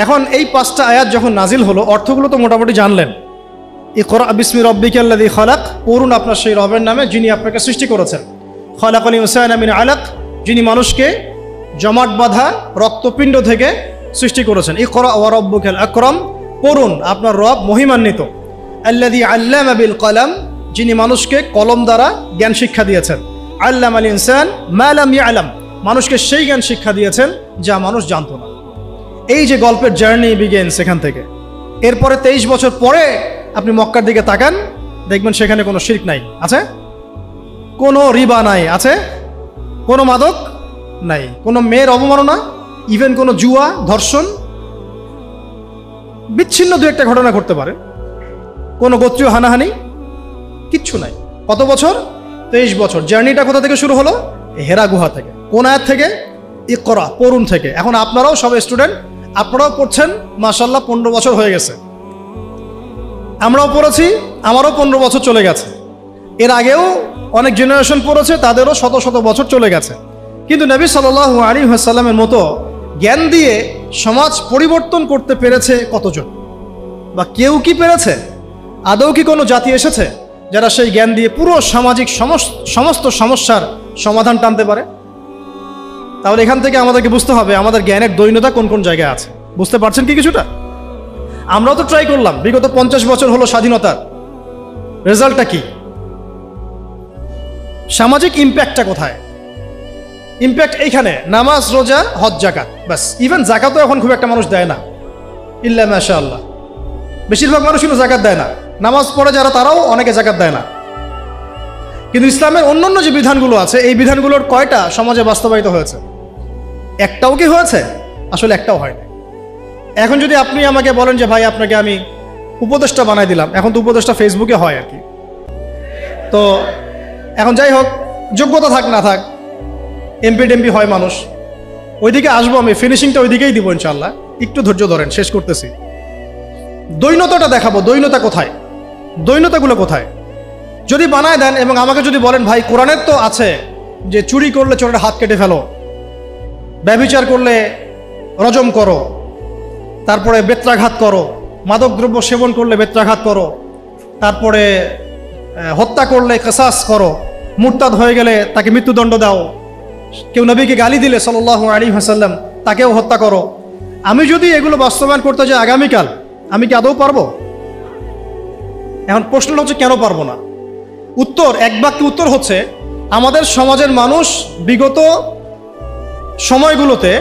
এখন এই 5টা আয়াত যখন নাজিল হলো, অর্থগুলো তো মোটামুটি জানলেন। ইকরা বিসমি রাব্বিকাল্লাযী খালাক, পড়ুন আপনার সেই রবের নামে যিনি আপনাকে সৃষ্টি করেছেন। খালাকাল ইনসানা মিন আলাক, যিনি মানুষকে জমাট বাঁধা রক্তপিণ্ড থেকে সৃষ্টি করেছেন। ইকরা ওয়া রাব্বুকাল আকরাম, পড়ুন আপনার রব মহিমান্বিত। আল্লাযী আল্লামা বিল কলম, যিনি মানুষকে কলম দ্বারা জ্ঞান শিক্ষা দিয়েছেন। আল্লামাল ইনসান মা লাম ইয়ালাম, মানুষকে সেই জ্ঞান শিক্ষা দিয়েছেন যা মানুষ জানতো না। এই যে গল্পের জার্নি বিগেন সেখান থেকে। এরপরে 23 বছর পরে আপনি মক্কার দিকে তাকান, দেখবেন সেখানে কোনো শিরক নাই, আছে? কোনো রিবা নাই, আছে? কোনো মাদক নাই, কোনো মেয়ের অবমাননা, ইভেন কোনো জুয়া, ধর্ষণ, বিচ্ছিন্ন দু একটা ঘটনা ঘটতে পারে, কোনো গোত্রীয় হানাহানি, কিচ্ছু নাই। কত বছর? 23 বছর। জার্নিটা কোথা থেকে শুরু হলো? হেরা গুহা থেকে। কোন আয়াত থেকে? ইকরা, পড়ুন থেকে। এখন আপনারাও সব স্টুডেন্ট, আপনারাও পড়ছেন, মাশাআল্লাহ 15 বছর হয়ে গেছে। আমরাও পড়েছি, আমারও 15 বছর চলে গেছে। এর আগেও অনেক জেনারেশন পড়েছে, তাদেরও শত শত বছর চলে গেছে। কিন্তু নবী সাল্লাল্লাহু আলাইহি ওয়াসাল্লামের মতো জ্ঞান দিয়ে সমাজ পরিবর্তন করতে পেরেছে কতজন? বা কেউ কি পেরেছে? আদৌ কি কোনো জাতি এসেছে যারা সেই জ্ঞান দিয়ে পুরো সামাজিক সমস্ত সমস্যার সমাধান টানতে পারে? তাহলে এখান থেকে আমাদেরকে বুঝতে হবে আমাদের জ্ঞানের দৈন্যতা কোন কোন জায়গায় আছে। বুঝতে পারছেন কি কিছুটা? আমরাও তো ট্রাই করলাম, বিগত 50 বছর হলো স্বাধীনতার, রেজাল্টটা কি? সামাজিক ইম্প্যাক্টটা কোথায়? ইম্প্যাক্ট এইখানে, নামাজ, রোজা, হজ, জাকাত, ব্যাস। ইভেন জাকাতও এখন খুব একটা মানুষ দেয় না, ইল্লা মাশাআল্লাহ। বেশিরভাগ মানুষ কিন্তু জাকাত দেয় না। নামাজ পড়ে যারা, তারাও অনেকে জাকাত দেয় না। কিন্তু ইসলামের অন্যান্য যে বিধানগুলো আছে, এই বিধানগুলোর কয়টা সমাজে বাস্তবায়িত হয়েছে? একটাও কি হয়েছে? আসলে একটাও হয়নি। এখন যদি আপনি আমাকে বলেন যে ভাই আপনাকে আমি উপদেষ্টা বানাই দিলাম, এখন তো উপদেষ্টা ফেসবুকে হয় আর কি। তো এখন যাই হোক, যোগ্যতা থাক না থাক, এমপি টেমপি হয় মানুষ, ওইদিকে আসবো আমি, ফিনিশিংটা ওইদিকেই দিব ইনশাল্লাহ। একটু ধৈর্য ধরেন, শেষ করতেছি। দৈন্যতাটা দেখাবো, দৈন্যতা কোথায়, দৈন্যতাগুলো কোথায়। যদি বানায় দেন এবং আমাকে যদি বলেন ভাই কোরআনের তো আছে যে চুরি করলে চোরের হাত কেটে ফেলো, ব্যভিচার করলে রজম করো, তারপরে বেত্রাঘাত করো, মাদকদ্রব্য সেবন করলে বেত্রাঘাত করো, তারপরে হত্যা করলে কিসাস করো, মুরতাদ হয়ে গেলে তাকে মৃত্যুদণ্ড দাও, কেউ নবীকে গালি দিলে সাল্লাল্লাহু আলাইহি ওয়াসাল্লাম তাকেও হত্যা করো। আমি যদি এগুলো বাস্তবায়ন করতে যাই আগামীকাল, আমি কি আদৌ পারবো? এখন প্রশ্নটা হচ্ছে কেন পারবো না? উত্তর, এক বাক্যে উত্তর হচ্ছে, আমাদের সমাজের মানুষ বিগত সময়গুলোতে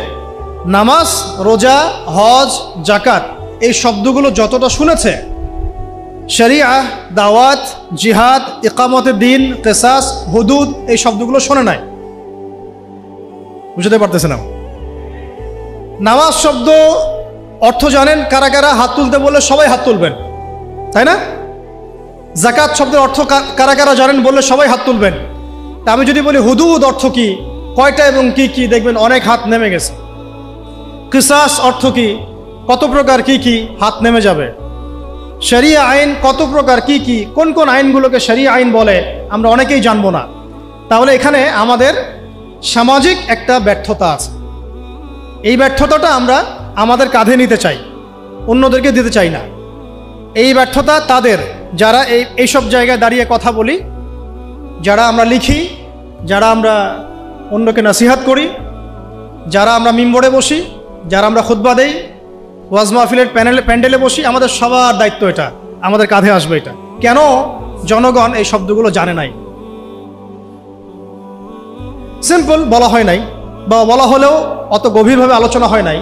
নামাজ, রোজা, হজ, জাকাত এই শব্দগুলো যতটা শুনেছে, শরিয়া, দাওয়াত, জিহাদ, ইকামতে দিন, কিসাস, হুদুদ এই শব্দগুলো শোনে নাই। বুঝতে পারতেছে না? নামাজ শব্দ অর্থ জানেন কারা কারা? হাত তুলতে বললে সবাই হাত তুলবেন, তাই না? জাকাত শব্দের অর্থ কারা কারা জানেন বললে সবাই হাত তুলবেন। তা আমি যদি বলি হুদুদ অর্থ কি, কয়টা এবং কি কি, দেখবেন অনেক হাত নেমে গেছে। কিসাস অর্থ কি, কত প্রকার, কি কি, হাত নেমে যাবে। শরিয়া আইন কত প্রকার, কি কি, কোন কোন আইনগুলোকে শরিয়া আইন বলে আমরা অনেকেই জানবো না। তাহলে এখানে আমাদের সামাজিক একটা ব্যর্থতা আছে। এই ব্যর্থতাটা আমরা আমাদের কাঁধে নিতে চাই, অন্যদেরকে দিতে চাই না। এই ব্যর্থতা তাদের যারা এইসব জায়গায় দাঁড়িয়ে কথা বলি, যারা আমরা লিখি, যারা আমরা অন্যকে নসিহাত করি, যারা আমরা মিম্বরে বসি, যারা আমরা খুতবা দেই, ওয়াজ মাহফিলের প্যান্ডেলে বসি, আমাদের সবার দায়িত্ব এটা, আমাদের কাঁধে আসবে এটা। কেন জনগণ এই শব্দগুলো জানে নাই? সিম্পল, বলা হয় নাই, বা বলা হলেও অত গভীরভাবে আলোচনা হয় নাই,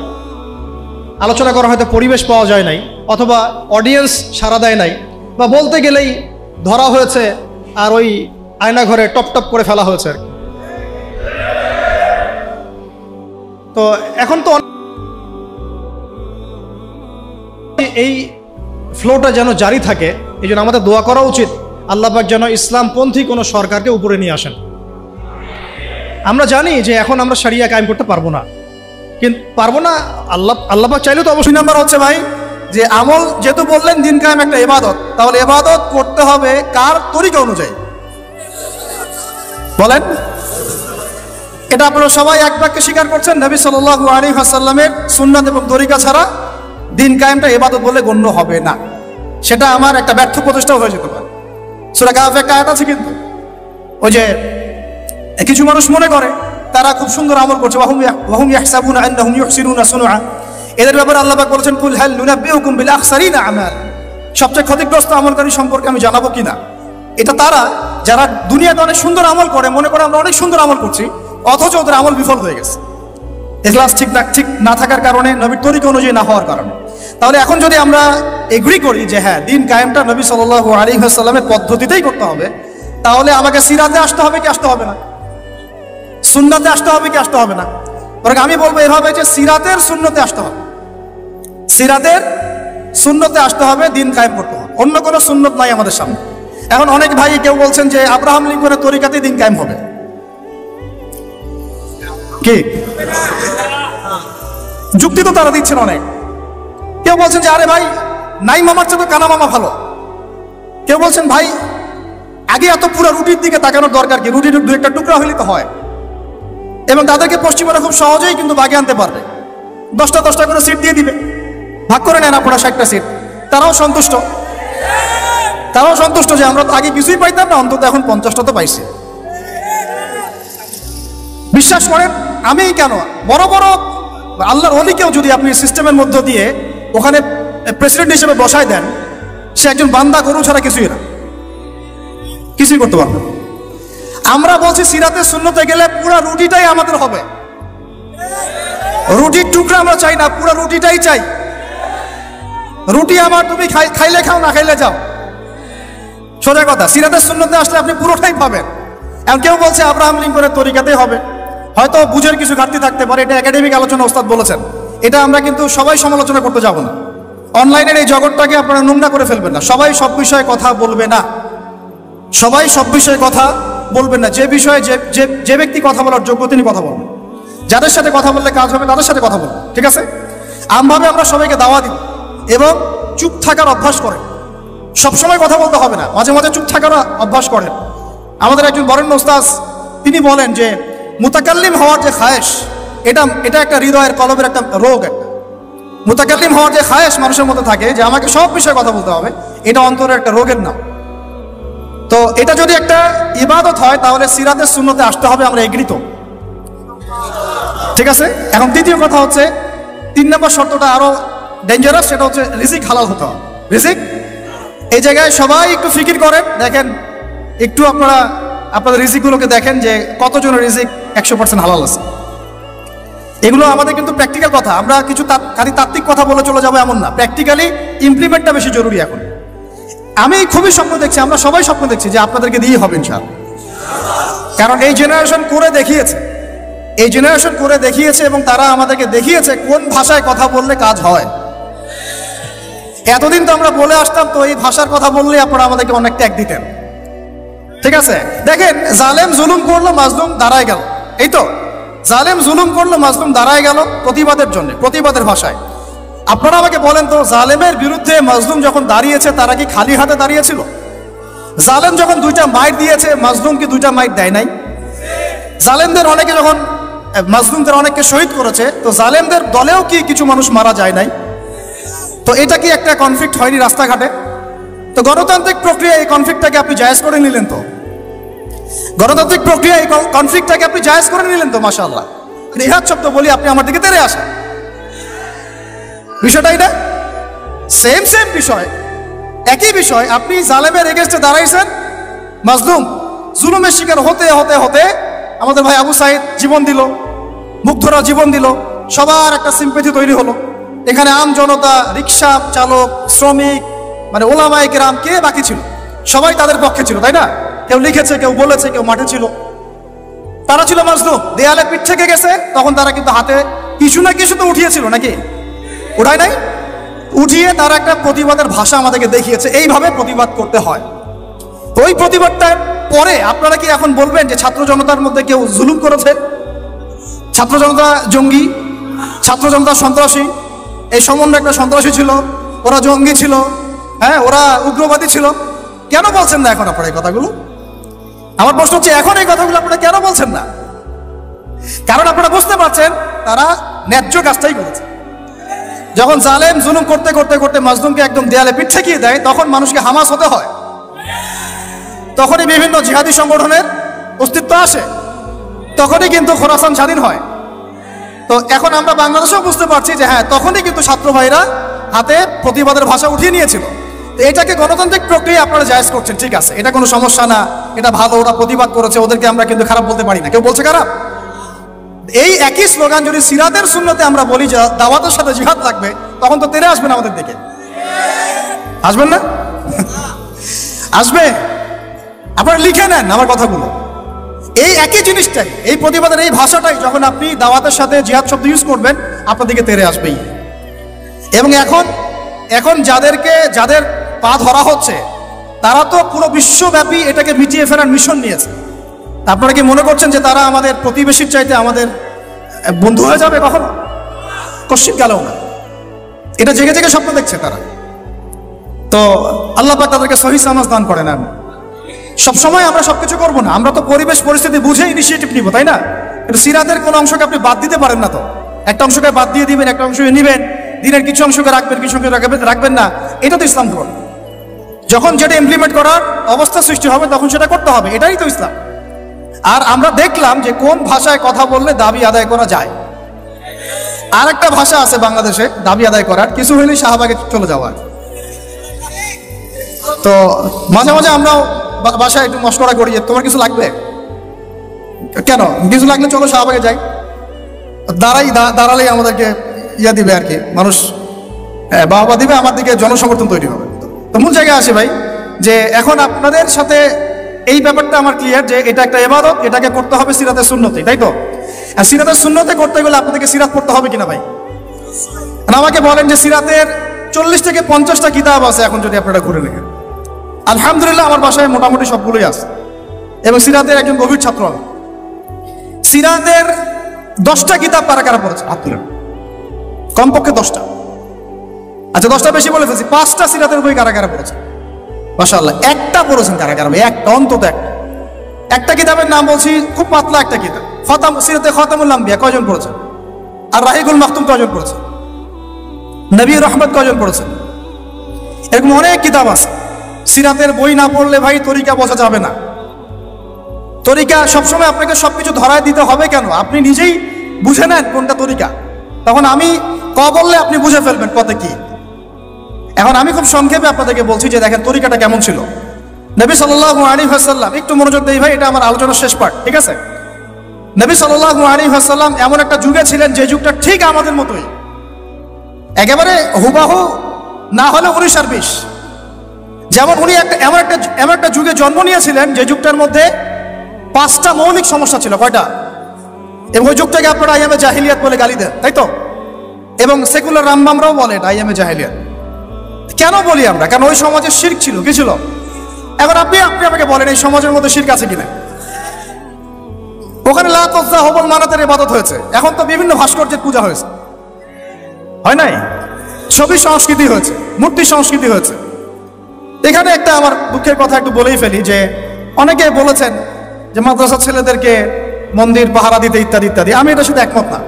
আলোচনা করা হয়তো পরিবেশ পাওয়া যায় নাই, অথবা অডিয়েন্স সাড়া দেয় নাই, বা বলতে গেলেই ধরা হয়েছে আর ওই আয়নাঘরে টপ টপ করে ফেলা হয়েছে আর কি। তো এখন তো এই ফ্লোটা যেন জারি থাকে, এই জন্য আমাদের দোয়া করা উচিত আল্লাহ পাক যেন ইসলামপন্থী কোনো সরকারকে উপরে নিয়ে আসেন। আমরা জানি যে এখন আমরা শরিয়া কায়েম করতে পারবো না, কিন্তু পারবো না, আল্লাহ পাক চাইলে তো অবশ্যই। নাম্বার হচ্ছে ভাই যে আমল যেহেতু বললেন দিন কায়েম একটা ইবাদত, তাহলে ইবাদত করতে হবে কার তরিকা অনুযায়ী বলেন? এটা আপনারা সবাই এক বাক্যে স্বীকার করছেন, নবী সাল্লাল্লাহু আলাইহি ওয়াসাল্লামের সুন্নাত এবং তরিকা ছাড়া দিন কায়েমটা ইবাদত বলে গণ্য হবে না। সেটা আমার একটা ব্যর্থ প্রচেষ্টাও হয়ে যেতে পারে। সূরা কাহফে একটা আয়াত আছে, কিন্তু ওই যে কিছু মানুষ মনে করে তারা খুব সুন্দর আমল করছে, ওয়াহুম ইয়াহসাবুনা আন্নাহুম ইউহসিনুনা সুনআ, এদের ব্যাপারে আল্লাহ পাক বলেছেন কুল হাল নুনাব্বিউকুম বিল আখসারিনা আমাল, সবচেয়ে ক্ষতিগ্রস্ত আমলকারী সম্পর্কে আমি জানাবো কিনা। এটা তারা যারা দুনিয়াতে অনেক সুন্দর আমল করে, মনে করে আমরা অনেক সুন্দর আমল করছি, অথচ ওদের আমল বিফল হয়ে গেছে, ইখলাস ঠিক না থাকার কারণে, নবীর তরিকা অনুযায়ী না হওয়ার কারণে। তাহলে এখন যদি আমরা এগ্রি করি যে হ্যাঁ দিন কায়েমটা নবী সাল্লাল্লাহু আলাইহি ওয়াসাল্লামের পদ্ধতিতেই করতে হবে, তাহলে আমাকে সিরাতে আসতে হবে কি আসতে হবে না? সুন্নাতে আসতে হবে কি আসতে হবে না? বরং আমি বলবো এভাবে যে সিরাতের সুন্নতে আসতে হবে, সিরাতের সুন্নতে আসতে হবে, দিন কায়েম করতে হবে, অন্য কোনো সুন্নত নাই আমাদের সামনে। এখন অনেক ভাই কেউ বলছেন যে আব্রাহাম লিঙ্কনের তরিকাতেই দিন কায়েম হবে, কি যুক্তি তো তারা দিচ্ছেন অনেক। কেউ বলছেন যে আরে ভাই নাই মামার চেয়ে তো কানা মামা ভালো। কেউ বলছেন ভাই আগে এত পুরো রুটির দিকে তাকানোর দরকার কি, রুটির দু একটা টুকরা হইলে তো হয়। এবং তাদেরকে পশ্চিমারা খুব সহজেই কিন্তু বাগে আনতে পারবে, 10টা করে সিট দিয়ে দিবে, ভাগ করে নেন আপনারা 60টা সিট, তারাও সন্তুষ্ট যে আমরা তো আগে কিছুই পাইতাম না, অন্তত এখন 50টা তো পাইছি। বিশ্বাস করেন, আমি কেন বড় বড় আল্লাহর ওলিকেও যদি আপনি সিস্টেমের মধ্য দিয়ে ওখানে প্রেসিডেন্ট হিসেবে বসায় দেন, সে একজন বান্দা গরু ছাড়া কিছুই করতে পারবে। আমরা বলছি সিরাতে সুন্নতে গেলে পুরো রুটিটাই আমাদের হবে, রুটির টুকরা আমরা চাই না, পুরো রুটিটাই চাই। রুটি আমার, তুমি খাইলে খাও, না খাইলে যাও, সোজা কথা। সিরাতের সুন্নতে আসলে আপনি পুরোটাই পাবেন। এখন কেউ বলছে আব্রাহাম লিঙ্কনের তরিকাতেই হবে, হয়তো বুঝের কিছু ঘাটতি থাকতে পারে, এটা একাডেমিক আলোচনা ওস্তাদ বলেছেন, এটা আমরা কিন্তু সবাই সমালোচনা করতে যাব না। অনলাইনের এই জগৎটাকে আপনারা নোংরা করে ফেলবেন না, সবাই সব বিষয়ে কথা বলবে না, সবাই সব বিষয়ে কথা বলবেন না। যে বিষয়ে যে ব্যক্তি কথা বলার যোগ্য তিনি কথা বলবেন, যাদের সাথে কথা বললে কাজ হবে তাদের সাথে কথা বলবেন, ঠিক আছে? আমভাবে আমরা সবাইকে দাওয়া দিই এবং চুপ থাকার অভ্যাস করেন। সবসময় কথা বলতে হবে না, মাঝে মাঝে চুপ থাকার অভ্যাস করেন। আমাদের একজন বরেণ্য ওস্তাদ তিনি বলেন যে মুতাকাল্লিম হওয়ার যে খায়েশ, এটা একটা হৃদয়ের কলবের একটা রোগ। একটা মুতাকাল্লিম হওয়ার যে খায়েশ মানুষের মধ্যে থাকে যে আমাকে সব বিষয়ে কথা বলতে হবে, এটা অন্তরের একটা রোগের নাম। তো এটা যদি একটা ইবাদত হয় তাহলে সিরাতের সুন্নতে আসতে হবে, আমরা এগ্রি তো, ঠিক আছে? এখন দ্বিতীয় কথা হচ্ছে 3 নম্বর শর্তটা আরো ডেঞ্জারাস, সেটা হচ্ছে রিজিক হালাল হতে হবে। রিজিক, এই জায়গায় সবাই একটু ফিকির করেন, দেখেন একটু আপনারা আপনাদের রিজিকগুলোকে দেখেন যে কতজনের রিজিক 100% হালাল আছে। এগুলো আমাদের কিন্তু প্র্যাকটিক্যাল কথা, আমরা কিছু খালি তাত্ত্বিক কথা বলে চলে যাবো এমন না, প্র্যাকটিক্যালি ইমপ্লিমেন্টটা বেশি জরুরি। এখন আমি খুবই স্বপ্ন দেখছি, আমরা সবাই স্বপ্ন দেখছি যে আপনাদেরকে দিয়ে হবে ইনশাআল্লাহ, কারণ এই জেনারেশন করে দেখিয়েছে এবং তারা আমাদেরকে দেখিয়েছে কোন ভাষায় কথা বললে কাজ হয়। এতদিন তো আমরা বলে আসতাম, তো এই ভাষার কথা বললে আপনারা আমাদেরকে অনেক ট্যাগ দিতেন, ঠিক আছে? দেখেন জালেম জুলুম করলো, মাজলুম দাঁড়ায় গেল, এই তো জালেম জুলুম করলো, মাজলুম দাঁড়ায় গেল প্রতিবাদের জন্য, প্রতিবাদের ভাষায়। আপনারা আমাকে বলেন তো, জালেমের বিরুদ্ধে মাজলুম যখন দাঁড়িয়েছে তারা কি খালি হাতে দাঁড়িয়েছিল? জালেম যখন 2টা মাইট দিয়েছে, মাজলুম কি 2টা মাইট দেয় নাই? জালেমদের অনেকে যখন মাজলুমদের অনেককে শহীদ করেছে, তো জালেমদের দলেও কি কিছু মানুষ মারা যায় নাই? তো এটা কি একটা কনফ্লিক্ট হয়নি রাস্তাঘাটে? তো গণতান্ত্রিক প্রক্রিয়া এই কনফ্লিক্টটাকে আপনি জায়েজ করে নিলেন, তো গণতান্ত্রিক প্রক্রিয়া এই কনফ্লিক্টটাকে আপনি জায়েজ করে নিলেন তো, মাশাআল্লাহ। রিহাদ শব্দ বলি, আপনি আমার দিকে তেড়ে আসেন, বিষয়টাই না সেম বিষয়, একই বিষয়। আপনি জালেমের এগেইনস্টে দাঁড়াইছেন, মাজলুম জুলুমের শিকার হতে হতে হতে আমাদের ভাই আবু সাইদ জীবন দিল, মুগ্ধরা জীবন দিল, সবার একটা সিম্পেথি তৈরি হলো। এখানে আম জনতা, রিক্সা চালক, শ্রমিক, মানে ওলামায়ে কেরাম, কে বাকি ছিল? সবাই তাদের পক্ষে ছিল, তাই না? কেউ লিখেছে, কেউ বলেছে, কেউ মাঠে ছিল, তারা ছিল মাজলুম। দেয়ালে পিঠ থেকে গেছে, তখন তারা কিন্তু হাতে কিছু না কিছু তো উঠিয়েছিল, নাকি উঠায় নাই? উঠিয়ে তারা একটা প্রতিবাদের ভাষা আমাদেরকে দেখিয়েছে, এইভাবে প্রতিবাদ করতে হয়। তো ওই প্রতিবাদটার পরে আপনারা কি এখন বলবেন যে ছাত্র জনতার মধ্যে কেউ জুলুম করেছে, ছাত্র জনতা জঙ্গি, ছাত্র জনতা সন্ত্রাসী, এই সম্বন্ধে একটা সন্ত্রাসী ছিল, ওরা জঙ্গি ছিল, হ্যাঁ ওরা উগ্রবাদী ছিল? কেন বলছেন না এখন আপনারা এই কথাগুলো? আমার প্রশ্ন হচ্ছে এখন এই কথাগুলো আপনারা কেন বলছেন না? কারণ আপনারা বুঝতে পারছেন তারা ন্যায্য কাজটাই করেছে। যখন জালেম জুলুম করতে করতে করতে মাজলুমকে একদম দেয়ালে পিঠ ঠেকিয়ে দেয়, তখন মানুষকে হামাস হতে হয়, তখনই বিভিন্ন জিহাদি সংগঠনের অস্তিত্ব আসে, তখনই কিন্তু খোরাসান স্বাধীন হয়। তো এখন আমরা বাংলাদেশেও বুঝতে পারছি যে হ্যাঁ, তখনই কিন্তু ছাত্র ভাইরা হাতে প্রতিবাদের ভাষা উঠিয়ে নিয়েছিল। তো এটাকে গণতান্ত্রিক প্রক্রিয়া আপনারা জায়েজ করছেন, ঠিক আছে, এটা কোনো সমস্যা না, এটা ভালো, ওরা প্রতিবাদ করেছে, ওদেরকে আমরা কিন্তু খারাপ বলতে পারি না। কেউ বলছে খারাপ? এই একই স্লোগান যদি সিরাতের সুন্নতে আমরা বলি যে দাওয়াতের সাথে জিহাদ লাগবে, তখন তো তেরে আসবেন আমাদের দিকে, আসবেন না? আসবে। আপনারা লিখে নেন আমার কথাগুলো। এই একই জিনিসটাই, এই প্রতিবাদের এই ভাষাটাই যখন আপনি দাওয়াতের সাথে জিহাদ শব্দ ইউজ করবেন, আপনার দিকে তেরে আসবেই। এবং এখন যাদের পা ধরা হচ্ছে, তারা তো পুরো বিশ্বব্যাপী এটাকে মিটিয়ে ফেলার মিশন নিয়েছে। আপনারা কি মনে করছেন যে তারা আমাদের প্রতিবেশীর চাইতে আমাদের বন্ধু হয়ে যাবে? কখনো কশ্চিৎ গেলেও না। এটা জেগে জেগে স্বপ্ন দেখছে তারা। তো আল্লাহ পাক তাদেরকে সহি সামাজ দান করেন। সবসময় আমরা সবকিছু করবো না, আমরা তো পরিবেশ পরিস্থিতি বুঝে ইনিশিয়েটিভ নিব, তাই না? কিন্তু সিরাতের কোনো অংশকে আপনি বাদ দিতে পারেন না। তো একটা অংশকে বাদ দিয়ে দিবেন, একটা অংশকে নিবেন, দিনের কিছু অংশকে রাখবেন, কিছু অংশকে রাখবেন না, এটা তো ইসলাম ধর্ম। যখন যেটা ইমপ্লিমেন্ট করার অবস্থা সৃষ্টি হবে তখন সেটা করতে হবে, এটাই তো ইসলাম। আর আমরা দেখলাম যে কোন ভাষায় কথা বললে দাবি আদায় করা যায়। আর একটা ভাষা আছে বাংলাদেশে দাবি আদায় করার, কিছু হইলেই শাহবাগে চলে যাওয়ার। তো মাঝে মাঝে আমরাও বাসায় একটু মশকরা করি যে তোমার কিছু লাগবে, কেন কিছু লাগলে চলো শাহবাগে যাই, দাঁড়ালেই আমাদেরকে ইয়া দিবে আর কি, মানুষ বাবা দিবে, আমার দিকে জনসমর্থন তৈরি হবে। তো মূল জায়গায় আসে ভাই, যে এখন আপনাদের সাথে এই ব্যাপারটা আমার ক্লিয়ার যে এটা একটা ইবাদত, এটাকে করতে হবে সিরাতের সুন্নতে, তাই তো? আর সিরাতের সুন্নতে করতে গেলে আপনাদেরকে সিরাত পড়তে হবে কিনা ভাই? আমাকে বলেন যে সিরাতের 40 থেকে 50টা কিতাব আছে এখন যদি আপনারা ঘুরে দেখেন। আলহামদুলিল্লাহ আমার বাসায় মোটামুটি সবগুলোই আছে, এবং সিরাতের একজন গভীর ছাত্র আমি। সিরাতের 10টা কিতাব কারা কারা পড়েছে হাত তুলেন? কমপক্ষে 10টা। আচ্ছা 10টা বেশি বলে ফেলছি, 5টা সিরাতের বই কারা কারা পড়েছে? মাশাআল্লাহ। একটা পড়েছেন কারা কারা? একটা, অন্তত একটা কিতাবের নাম বলছি, খুব পাতলা একটা কিতাব, সিরাতে খতামুল আম্বিয়া, কয়জন পড়েছেন? আর রাহিকুল মাকতুম কয়জন পড়েছেন? নবী রহমত কয়জন পড়েছেন? এরকম অনেক কিতাব আছে। সিরাতের বই না পড়লে ভাই তরিকা বোঝা যাবে না। তরিকা সবসময় আপনাকে সবকিছু ধরায় দিতে হবে কেন? আপনি নিজেই বুঝে নেন কোনটা তরিকা, তখন আমি বললে আপনি বুঝে ফেলবেন কত কি। এখন আমি খুব সংক্ষেপে আপনাদেরকে বলছি যে দেখেন তরিকাটা কেমন ছিল। নবী সাল্লাল্লাহু আলাইহি ওয়াসাল্লাম, একটু মনোযোগ দেই ভাই, এটা আমার আলোচনার শেষ পার্ট, ঠিক আছে? নবী সাল্লাল্লাহু আলাইহি ওয়াসাল্লাম এমন একটা যুগে ছিলেন যে যুগটা ঠিক আমাদের মতোই, একেবারে হুবাহু না হলে 19 আর 20। যেমন উনি এমন একটা যুগে জন্ম নিয়েছিলেন যে যুগটার মধ্যে 5টা মৌলিক সমস্যা ছিল। কয়টা? এবং ওই যুগটাকে আপনারা আইয়ামে জাহিলিয়াত বলে গালি দেন, তাই তো? এবং সেকুলার রামবামরাও বলে এটা আইয়ামে জাহিলিয়াত। কেন বলি আমরা? কারণ ওই সমাজে শিরক ছিল। কি ছিল? এখন আপনি আমাকে বলেন এই সমাজের মধ্যে শিরক আছে কিনা? ওখানে লাত উজ্জা হবল মানাতের ইবাদত হয়েছে, এখন তো বিভিন্ন ভাস্কর্যের পূজা হয়েছে, হয় নাই? ছবি সংস্কৃতি হয়েছে, মূর্তি সংস্কৃতি হয়েছে। এখানে একটা আমার দুঃখের কথা একটু বলেই ফেলি যে অনেকে বলেছেন যে মাদ্রাসার ছেলেদেরকে মন্দির পাহারা দিতে ইত্যাদি ইত্যাদি। আমি এটার সাথে একমত না।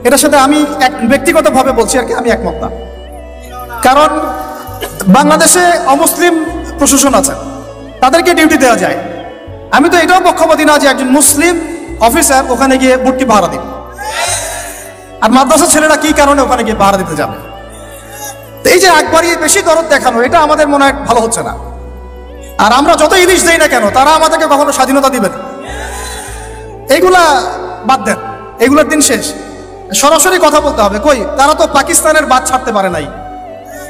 এটার সাথে আমি ব্যক্তিগতভাবে বলছি আর কি, আমি একমত না। কারণ বাংলাদেশে অমুসলিম প্রশাসন আছে, তাদেরকে ডিউটি দেওয়া যায়। আমি তো এটাও পক্ষপাতী না যে একজন মুসলিম অফিসার ওখানে গিয়ে মূর্তি পাহারা দিবে, আর মাদ্রাসার ছেলেরা কি কারণে ওখানে গিয়ে পাহারা দিতে যাবে? এই যে একবারই বেশি দরদ দেখানো, এটা আমাদের মনে হয় ভালো হচ্ছে না। আর আমরা যত ইলিশ দেই না কেন, তারা আমাদেরকে কখনো স্বাধীনতা দিবে না। এইগুলা বাদ দেন, এগুলোর দিন শেষ। সরাসরি কথা বলতে হবে। কই, তারা তো পাকিস্তানের বাদ ছাড়তে পারে নাই,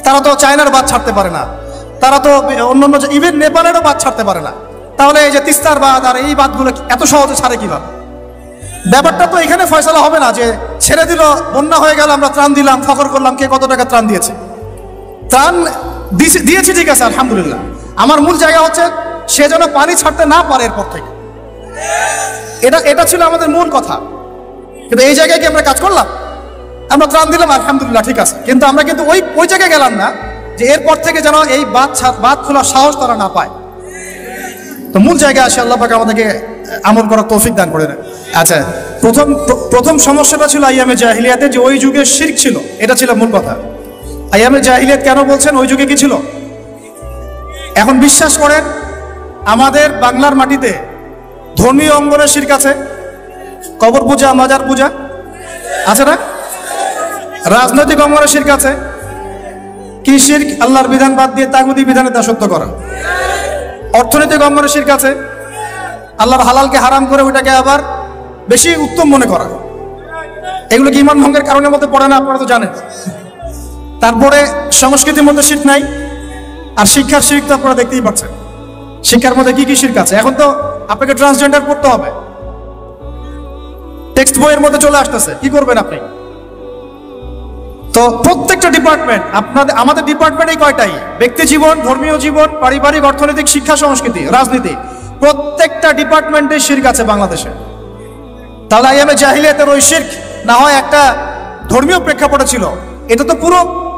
তারা তো চায়নার বাদ ছাড়তে পারে না, তারা তো অন্যান্য ইভেন নেপালেরও বাদ ছাড়তে পারে না। তাহলে এই যে তিস্তার বাদ আর এই বাদগুলো এত সহজে ছাড়ে কিভাবে? ব্যাপারটা তো এখানে ফয়সালা হবে না যে ছেড়ে দিল, বন্যা হয়ে গেল, আমরা ত্রাণ দিলাম, ফখর করলাম কে কত টাকা ত্রাণ দিয়েছে। ত্রাণ দিয়েছি ঠিক আছে আলহামদুলিল্লাহ, আমার মূল জায়গা হচ্ছে সে যেন পানি ছাড়তে না পারে এরপর থেকে। এটা ছিল আমাদের মূল কথা। কিন্তু এই জায়গায় কি আমরা কাজ করলাম? আমরা ত্রাণ দিলাম আলহামদুলিল্লাহ ঠিক আছে, কিন্তু আমরা কিন্তু ওই জায়গায় গেলাম না যে এরপর থেকে যেন এই বাঁধ খোলার সাহস তারা না পায়। তো মূল জায়গায় আসে, আল্লাহ পাক আমাদেরকে আমল করার তৌফিক দান করে দেন। আচ্ছা, প্রথম সমস্যাটা ছিল আইয়ামে জাহিলিয়াতে, যে ওই যুগে শিরক ছিল, এটা ছিল মূল কথা। আইয়ামে জাহিলিয়াত কেন বলছেন? ওই যুগে কি ছিল? এখন বিশ্বাস করেন আমাদের বাংলার মাটিতে ধর্মীয় অঙ্গনের শিরক আছে, কবর পূজা, মাজার পূজা আছে না? রাজনৈতিক অঙ্গনের শিরক আছে। কি শিরক? আল্লাহর বিধান বাদ দিয়ে তাগুতি বিধানের দাসত্ব করা। অর্থনৈতিক অঙ্গনের শিরক আছে, আল্লাহর হালালকে হারাম করে ওইটাকে আবার বেশি উত্তম মনে করা। এগুলো কি ঈমান ভঙ্গের কারণের মধ্যে পড়ে না? আপনারা তো জানেন। তারপরে সংস্কৃতির মধ্যে শিরক নাই, আর শিক্ষার শিরক তো আপনারা দেখতেই পাচ্ছেন। শিক্ষার মধ্যে কি কি শিরক আছে? এখন তো আপনাকে ট্রান্সজেন্ডার পড়তে হবে, টেক্সট বইয়ের মধ্যে চলে আসতেছে, কি করবেন আপনি? তো প্রত্যেকটা ডিপার্টমেন্ট, আমাদের ডিপার্টমেন্ট এই কয়টাই, ব্যক্তি জীবন, ধর্মীয় জীবন, পারিবারিক, অর্থনৈতিক, শিক্ষা, সংস্কৃতি, রাজনীতি, প্রত্যেকটা ডিপার্টমেন্টে শিরক আছে বাংলাদেশে। তাহলে আইয়ামে জাহিলিয়াতের ওই শিরক না হয় একটা ধর্মীয় প্রেক্ষাপটে ছিল, এটা তো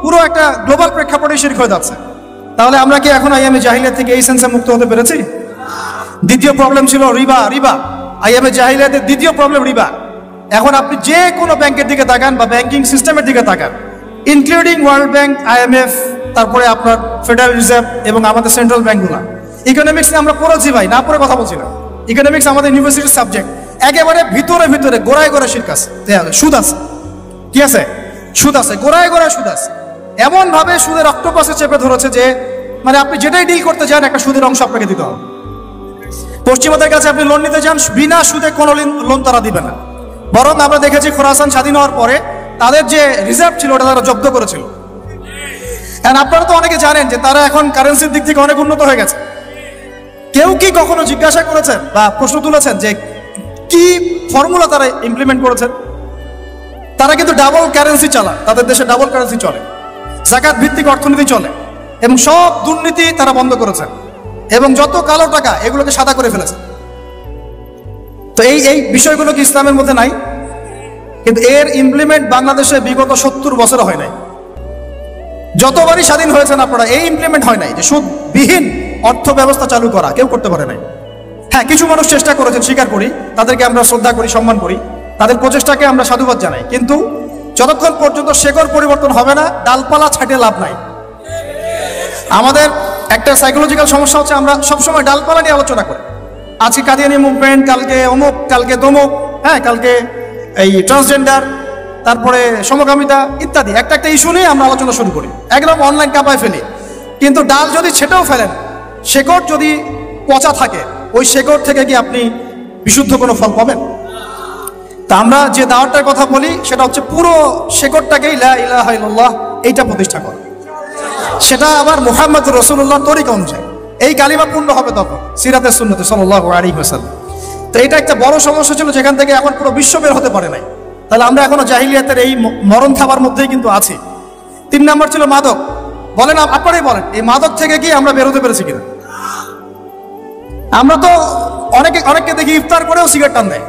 পুরো একটা গ্লোবাল প্রেক্ষাপটে শিরক হয়ে যাচ্ছে। তাহলে আমরা কি এখন আইয়ামে জাহিলিয়াত থেকে এই সেন্সে মুক্ত হতে পেরেছি? দ্বিতীয় প্রবলেম ছিল রিবা। আইয়ামে জাহিলিয়াতের দ্বিতীয় প্রবলেম রিবা। এখন আপনি যে কোনো ব্যাংকের দিকে তাকান বা ব্যাংকিং সিস্টেমের দিকে তাকান, ইনক্লুডিং ওয়ার্ল্ড ব্যাংক, IMF, তারপরে আপনার ফেডারেল রিজার্ভ এবং আমাদের সেন্ট্রাল ব্যাংকগুলো, ইকোনমিক্স আমরা পড়েছি ভাই, না পড়ে কথা বলছি না। ইকোনমিক্স আমাদের ইউনিভার্সিটির সাবজেক্ট। একেবারে ভিতরে গোড়ায় শিরক আছে, সুদ আছে। কি আছে? সুদ আছে, গোড়ায় সুদ আছে। এমন ভাবে সুদের অক্টোপাসে চেপে ধরেছে যে মানে আপনি যেটাই ডিল করতে যান একটা সুদের অংশ আপনাকে দিতে হবে। পশ্চিমাদের কাছে আপনি লোন নিতে যান, বিনা সুদে কোনো লোন তারা দিবে না। বরং আমরা দেখেছি খোরাসান স্বাধীন হওয়ার পরে তাদের যে রিজার্ভ ছিল ওটা তারা জব্দ করেছিল। এখন আপনারা তো অনেকে জানেন যে তারা এখন কারেন্সির দিক থেকে অনেক উন্নত হয়ে গেছে। কেউ কি কখনো জিজ্ঞাসা করেছেন বা প্রশ্ন তুলেছেন যে কি ফর্মুলা তারা ইমপ্লিমেন্ট করেছেন? তারা কিন্তু ডাবল কারেন্সি চালায়, তাদের দেশে ডাবল কারেন্সি চলে, যাকাত ভিত্তিক অর্থনীতি চলে, এবং সব দুর্নীতি তারা বন্ধ করেছেন, এবং যত কালো টাকা এগুলোকে সাদা করে ফেলেছে। তো এই বিষয়গুলো কি ইসলামের মধ্যে নাই? কিন্তু এর ইমপ্লিমেন্ট বাংলাদেশে বিগত 70 বছর হয় নাই। যতবারই স্বাধীন হয়েছেন আপনারা, এই ইমপ্লিমেন্ট হয় নাই যে সুদবিহীন অর্থ ব্যবস্থা চালু করা কেউ করতে পারে নাই। হ্যাঁ, কিছু মানুষ চেষ্টা করেছেন, স্বীকার করি, তাদেরকে আমরা শ্রদ্ধা করি, সম্মান করি, তাদের প্রচেষ্টাকে আমরা সাধুবাদ জানাই। কিন্তু যতক্ষণ পর্যন্ত শেকড় পরিবর্তন হবে না, ডালপালা ছাঁটে লাভ নাই। আমাদের একটা সাইকোলজিক্যাল সমস্যা হচ্ছে আমরা সবসময় ডালপালা নিয়ে আলোচনা করি। আজকে কাদিয়ানি মুভমেন্ট, কালকে অমুক, কালকে তমুক, হ্যাঁ, কালকে এই ট্রান্সজেন্ডার, তারপরে সমকামিতা ইত্যাদি একটা ইস্যু নিয়ে আমরা আলোচনা শুরু করি, একদম অনলাইন কাঁপায় ফেলি। কিন্তু ডাল যদি ছেটেও ফেলেন, শেকড় যদি পচা থাকে, ওই শেকড় থেকে কি আপনি বিশুদ্ধ কোনো ফল পাবেন? তা আমরা যে দাওয়াতটার কথা বলি সেটা হচ্ছে পুরো শেকড়টাকেই লা ইলাহা ইল্লাল্লাহ এইটা প্রতিষ্ঠা করা, সেটা আবার মুহাম্মদ রাসূলুল্লাহর তরিকা অনুযায়ী। এই কালিমা পূর্ণ হবে তখন সিরাতে সুন্নতে সাল্লাল্লাহু আলাইহি ওয়াসাল্লাম। তো এটা একটা বড় সমস্যা ছিল, যেখান থেকে এখন পুরো বিশ্ব বের হতে পারে নাই। তাহলে আমরা এখনো জাহিলিয়াতের এই মরণ থাবার মধ্যেই কিন্তু আছি। 3 নাম্বার ছিল মাদক। বলেন, আপনারাই বলেন, এই মাদক থেকে কি আমরা বের হতে পেরেছি কিনা? আমরা তো অনেককে দেখি ইফতার করেও সিগারেট টান দেয়।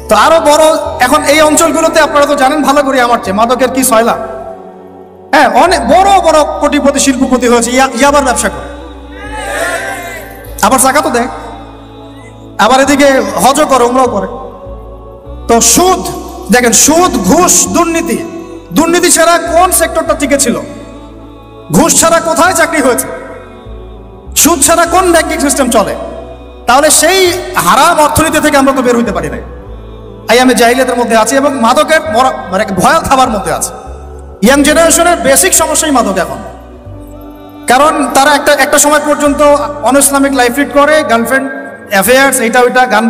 তো আরো বড়, এখন এই অঞ্চলগুলোতে আপনারা তো জানেন ভালো করে আমার চেয়ে মাদকের কি সয়লা। হ্যাঁ, অনেক বড় বড় কোটিপতি শিল্পপতি হয়েছে ইয়াবার ব্যবসা করে, আবার যাকাতও দেয়, আবার এদিকে হজও করে, উমরাও করে। তো সুদ দেখেন, সুদ, ঘুষ, দুর্নীতি ছাড়া কোন সেক্টরটা টিকে ছিল? ঘুষ ছাড়া কোথায় চাকরি হয়েছে? সুদ ছাড়া কোন ব্যাংকিং সিস্টেম চলে? তাহলে সেই হারাম অর্থনীতি থেকে আমরা তো বের হইতে পারি নাই। আইয়ামে জাহিলিয়াতের মধ্যে আছে এবং মাদকের মানে ভয়াল খাবার মধ্যে আছে। ইয়াং জেনারেশনের বেসিক সমস্যাই মাদক এখন, কারণ তারা একটা সময় পর্যন্ত অন ইসলামিক লাইফ লিড করে, গার্লফ্রেন্ড অ্যাফেয়ার্স, এইটা ওইটা, গান